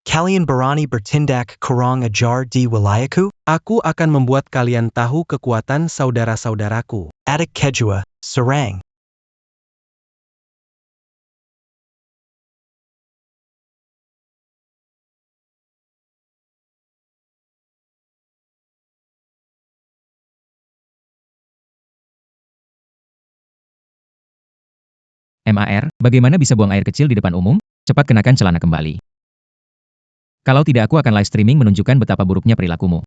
Kalian berani bertindak kurang ajar di wilayahku? Aku akan membuat kalian tahu kekuatan saudara-saudaraku. Adik kedua, serang. MAR, bagaimana bisa buang air kecil di depan umum? Cepat kenakan celana kembali. Kalau tidak aku akan live streaming menunjukkan betapa buruknya perilakumu.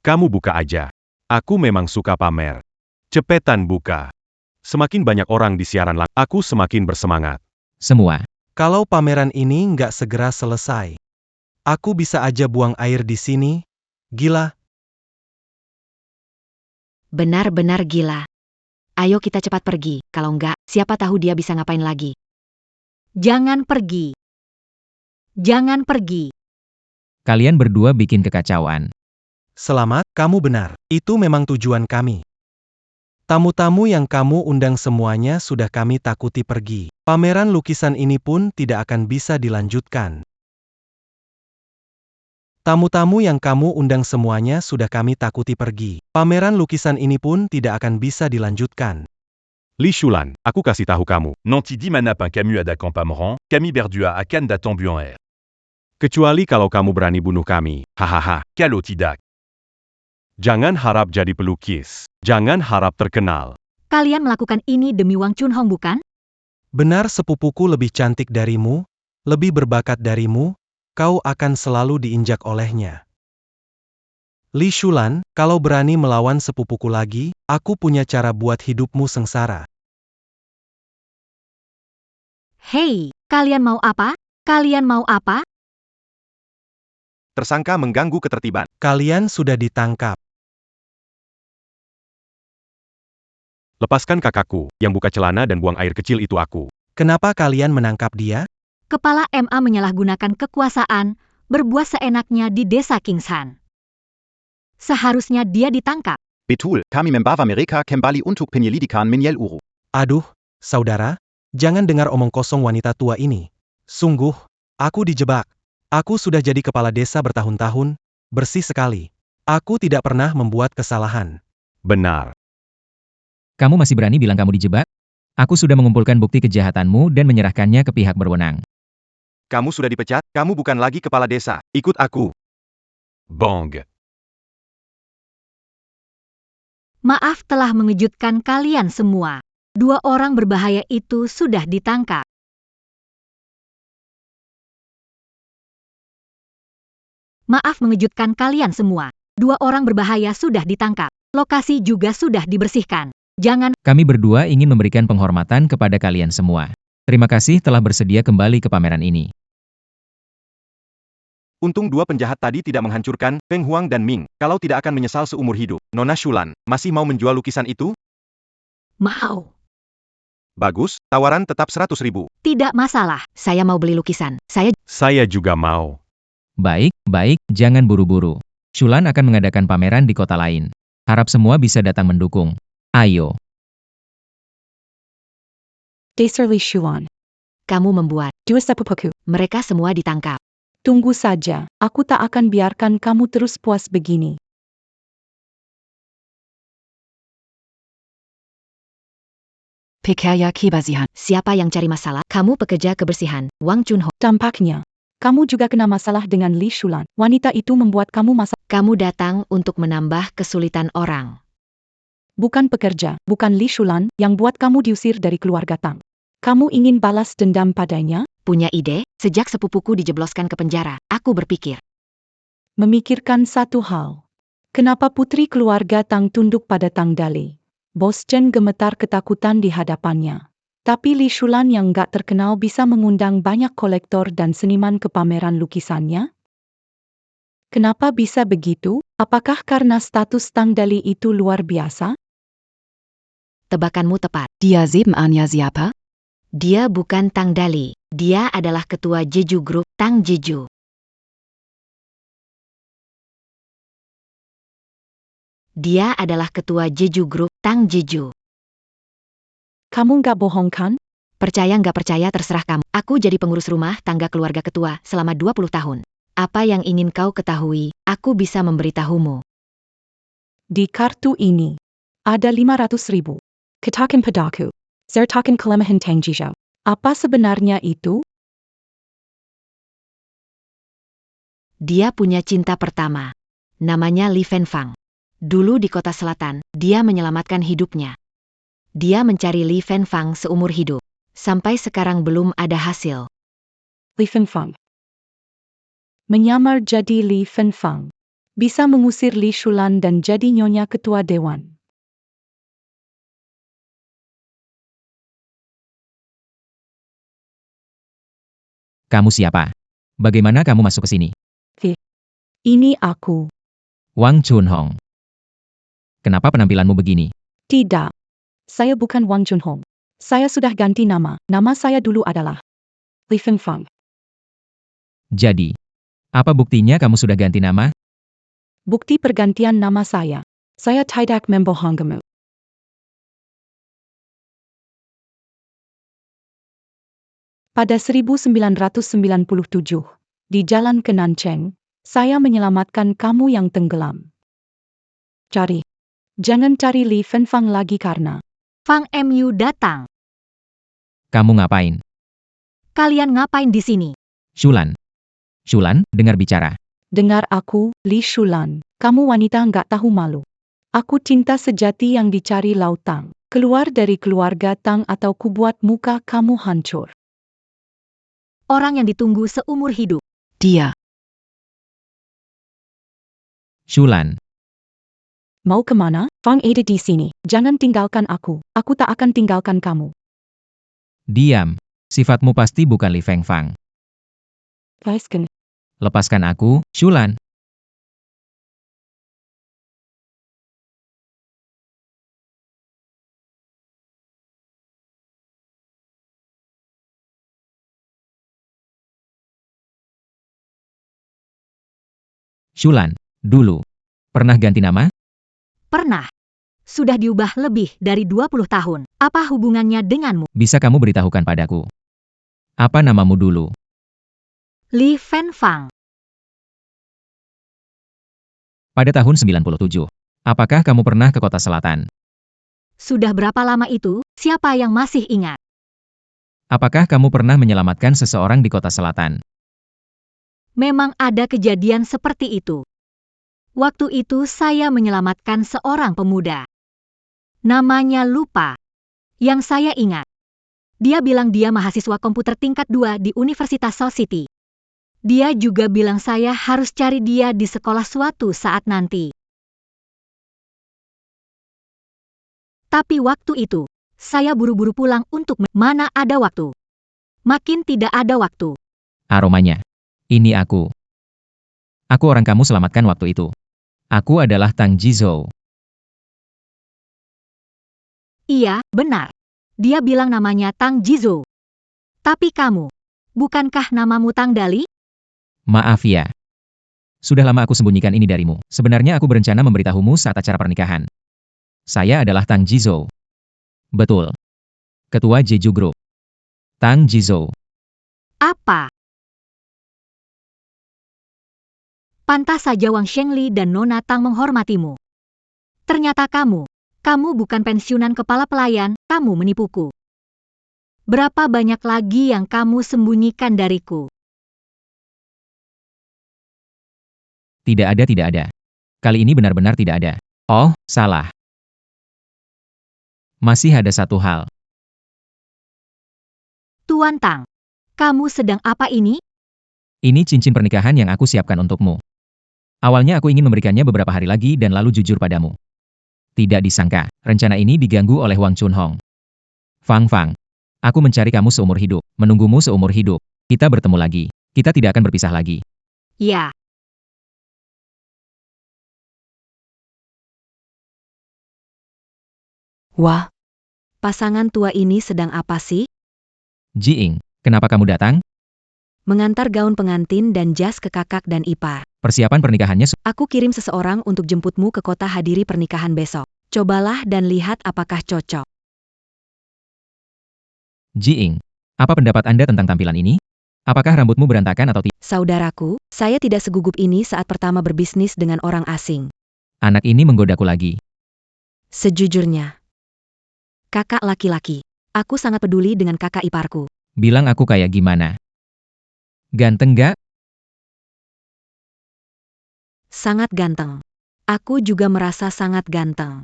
Kamu buka aja. Aku memang suka pamer. Cepetan buka. Semakin banyak orang di siaran aku semakin bersemangat. Semua. Kalau pameran ini nggak segera selesai, aku bisa aja buang air di sini. Gila. Benar-benar gila. Ayo kita cepat pergi, kalau enggak, siapa tahu dia bisa ngapain lagi. Jangan pergi. Jangan pergi. Kalian berdua bikin kekacauan. Selamat, kamu benar. Itu memang tujuan kami. Tamu-tamu yang kamu undang semuanya sudah kami takuti pergi. Pameran lukisan ini pun tidak akan bisa dilanjutkan. Tamu-tamu yang kamu undang semuanya sudah kami takuti pergi. Pameran lukisan ini pun tidak akan bisa dilanjutkan. Li Shulan, aku kasih tahu kamu. Nanti di manap un Camus à Dacan Pameran, Camille Berdua à Cannes d'Atan Buan Air. Kecuali kalau kamu berani bunuh kami. Hahaha. Calo tidak. Jangan harap jadi pelukis. Jangan harap terkenal. Kalian melakukan ini demi Wang Chunhong bukan? Benar, sepupuku lebih cantik darimu, lebih berbakat darimu, kau akan selalu diinjak olehnya. Li Shulan, kalau berani melawan sepupuku lagi, aku punya cara buat hidupmu sengsara. Hei, kalian mau apa? Kalian mau apa? Tersangka mengganggu ketertiban. Kalian sudah ditangkap. Lepaskan kakakku, yang buka celana dan buang air kecil itu aku. Kenapa kalian menangkap dia? Kepala MA menyalahgunakan kekuasaan, berbuat seenaknya di desa Kingsan. Seharusnya dia ditangkap. Betul, kami membawa mereka kembali untuk penyelidikan menyel uru. Aduh, saudara, jangan dengar omong kosong wanita tua ini. Sungguh, aku dijebak. Aku sudah jadi kepala desa bertahun-tahun, Bersih sekali. Aku tidak pernah membuat kesalahan. Benar. Kamu masih berani bilang kamu dijebak? Aku sudah mengumpulkan bukti kejahatanmu dan menyerahkannya ke pihak berwenang. Kamu sudah dipecat, kamu bukan lagi kepala desa. Ikut aku. Bong. Maaf telah mengejutkan kalian semua. 2 orang berbahaya itu sudah ditangkap. Maaf mengejutkan kalian semua. 2 orang berbahaya sudah ditangkap. Lokasi juga sudah dibersihkan. Jangan. Kami berdua ingin memberikan penghormatan kepada kalian semua. Terima kasih telah bersedia kembali ke pameran ini. Untung 2 penjahat tadi tidak menghancurkan Feng Huang dan Ming. Kalau tidak akan menyesal seumur hidup. Nona Shulan, masih mau menjual lukisan itu? Mau. Bagus, tawaran tetap 100.000. Tidak masalah. Saya mau beli lukisan. Saya juga mau. Baik, jangan buru-buru. Shulan akan mengadakan pameran di kota lain. Harap semua bisa datang mendukung. Ayo. Dasar Li Shulan. Kamu membuat. Dua sepupuku. Mereka semua ditangkap. Tunggu saja. Aku tak akan biarkan kamu terus puas begini. Pekerja kebersihan. Siapa yang cari masalah? Kamu pekerja kebersihan, Wang Chunho. Tampaknya. Kamu juga kena masalah dengan Li Shulan. Wanita itu membuat kamu masalah. Kamu datang untuk menambah kesulitan orang. Bukan pekerja, bukan Li Shulan, yang buat kamu diusir dari keluarga Tang. Kamu ingin balas dendam padanya? Punya ide? Sejak sepupuku dijebloskan ke penjara, aku berpikir. Memikirkan satu hal. Kenapa putri keluarga Tang tunduk pada Tang Dali? Bos Chen gemetar ketakutan di hadapannya. Tapi Li Shulan yang gak terkenal bisa mengundang banyak kolektor dan seniman ke pameran lukisannya? Kenapa bisa begitu? Apakah karena status Tang Dali itu luar biasa? Tebakanmu tepat. Dia sebenarnya siapa? Dia bukan Tang Dali. Dia adalah ketua Jeju Group, Tang Jeju. Dia adalah ketua Jeju Group, Tang Jeju. Kamu gak bohong kan? Percaya nggak percaya terserah kamu. Aku jadi pengurus rumah tangga keluarga ketua selama 20 tahun. Apa yang ingin kau ketahui, aku bisa memberitahumu. Di kartu ini, ada 500.000. Katakan padaku. Sertakan kelemahan Tang Jizhou. Apa sebenarnya itu? Dia punya cinta pertama. Namanya Li Fenfang. Dulu di kota selatan, dia menyelamatkan hidupnya. Dia mencari Li Fenfang seumur hidup. Sampai sekarang belum ada hasil. Li Fenfang. Menyamar jadi Li Fenfang. Bisa mengusir Li Shulan dan jadi nyonya ketua dewan. Kamu siapa? Bagaimana kamu masuk ke sini? Ini aku. Wang Chunhong. Kenapa penampilanmu begini? Tidak. Saya bukan Wang Chunhong. Saya sudah ganti nama. Nama saya dulu adalah Li Fenfang. Jadi, apa buktinya kamu sudah ganti nama? Bukti pergantian nama saya. Saya tidak membohongimu. Pada 1997, di Jalan ke Nancheng, saya menyelamatkan kamu yang tenggelam. Cari. Jangan cari Li Fenfang lagi karena Fang Mu datang. Kamu ngapain? Kalian ngapain di sini? Shulan. Shulan, dengar bicara. dengar aku, Li Shulan. Kamu wanita nggak tahu malu. Aku cinta sejati yang dicari Lautang. Keluar dari keluarga Tang atau kubuat muka kamu hancur. Orang yang ditunggu seumur hidup. Dia. Shulan. Mau kemana? Fang ada di sini. Jangan tinggalkan aku. Aku tak akan tinggalkan kamu. Diam. Sifatmu pasti bukan Li Fenfang. Lepaskan. Lepaskan aku, Shulan. Shulan, dulu. Pernah ganti nama? Pernah. Sudah diubah lebih dari 20 tahun. Apa hubungannya denganmu? Bisa kamu beritahukan padaku? Apa namamu dulu? Li Fenfang. Pada tahun 97. Apakah kamu pernah ke kota selatan? Sudah berapa lama itu? Siapa yang masih ingat? Apakah kamu pernah menyelamatkan seseorang di kota selatan? Memang ada kejadian seperti itu. Waktu itu saya menyelamatkan seorang pemuda. Namanya lupa. Yang saya ingat. Dia bilang dia mahasiswa komputer tingkat 2 di Universitas South City. Dia juga bilang saya harus cari dia di sekolah suatu saat nanti. Tapi waktu itu, saya buru-buru pulang untuk mana ada waktu. Makin tidak ada waktu. Aromanya. Ini aku. Aku orang kamu selamatkan waktu itu. Aku adalah Tang Jizhou. Iya, benar. Dia bilang namanya Tang Jizhou. Tapi kamu, bukankah namamu Tang Dali? Maaf ya. Sudah lama aku sembunyikan ini darimu. Sebenarnya aku berencana memberitahumu saat acara pernikahan. Saya adalah Tang Jizhou. Betul. Ketua Jeju Group. Tang Jizhou. Apa? Pantas saja Wang Shengli dan Nona Tang menghormatimu. Ternyata kamu bukan pensiunan kepala pelayan, kamu menipuku. Berapa banyak lagi yang kamu sembunyikan dariku? Tidak ada. Kali ini benar-benar tidak ada. Oh, salah. Masih ada satu hal. Tuan Tang, kamu sedang apa ini? Ini cincin pernikahan yang aku siapkan untukmu. Awalnya aku ingin memberikannya beberapa hari lagi dan lalu jujur padamu. Tidak disangka, rencana ini diganggu oleh Wang Chunhong. Fang, aku mencari kamu seumur hidup, menunggumu seumur hidup. Kita bertemu lagi. Kita tidak akan berpisah lagi. Ya. Wah, pasangan tua ini sedang apa sih? Jiing, kenapa kamu datang? Mengantar gaun pengantin dan jas ke kakak dan ipar. Persiapan pernikahannya Aku kirim seseorang untuk jemputmu ke kota hadiri pernikahan besok. Cobalah dan lihat apakah cocok. Jiing, apa pendapat Anda tentang tampilan ini? Apakah rambutmu berantakan atau tidak? Saudaraku, saya tidak segugup ini saat pertama berbisnis dengan orang asing. Anak ini menggodaku lagi. Sejujurnya, kakak laki-laki, aku sangat peduli dengan kakak iparku. Bilang aku kayak gimana? Ganteng gak? Sangat ganteng. Aku juga merasa sangat ganteng.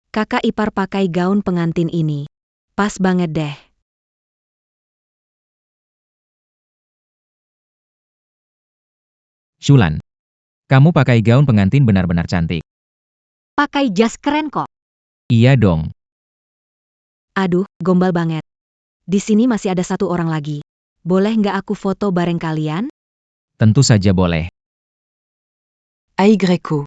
Kakak ipar pakai gaun pengantin ini. Pas banget deh. Shulan, kamu pakai gaun pengantin benar-benar cantik. Pakai jas keren kok. Iya dong. Aduh, gombal banget. Di sini masih ada satu orang lagi. Boleh nggak aku foto bareng kalian? Tentu saja boleh. Aigreku.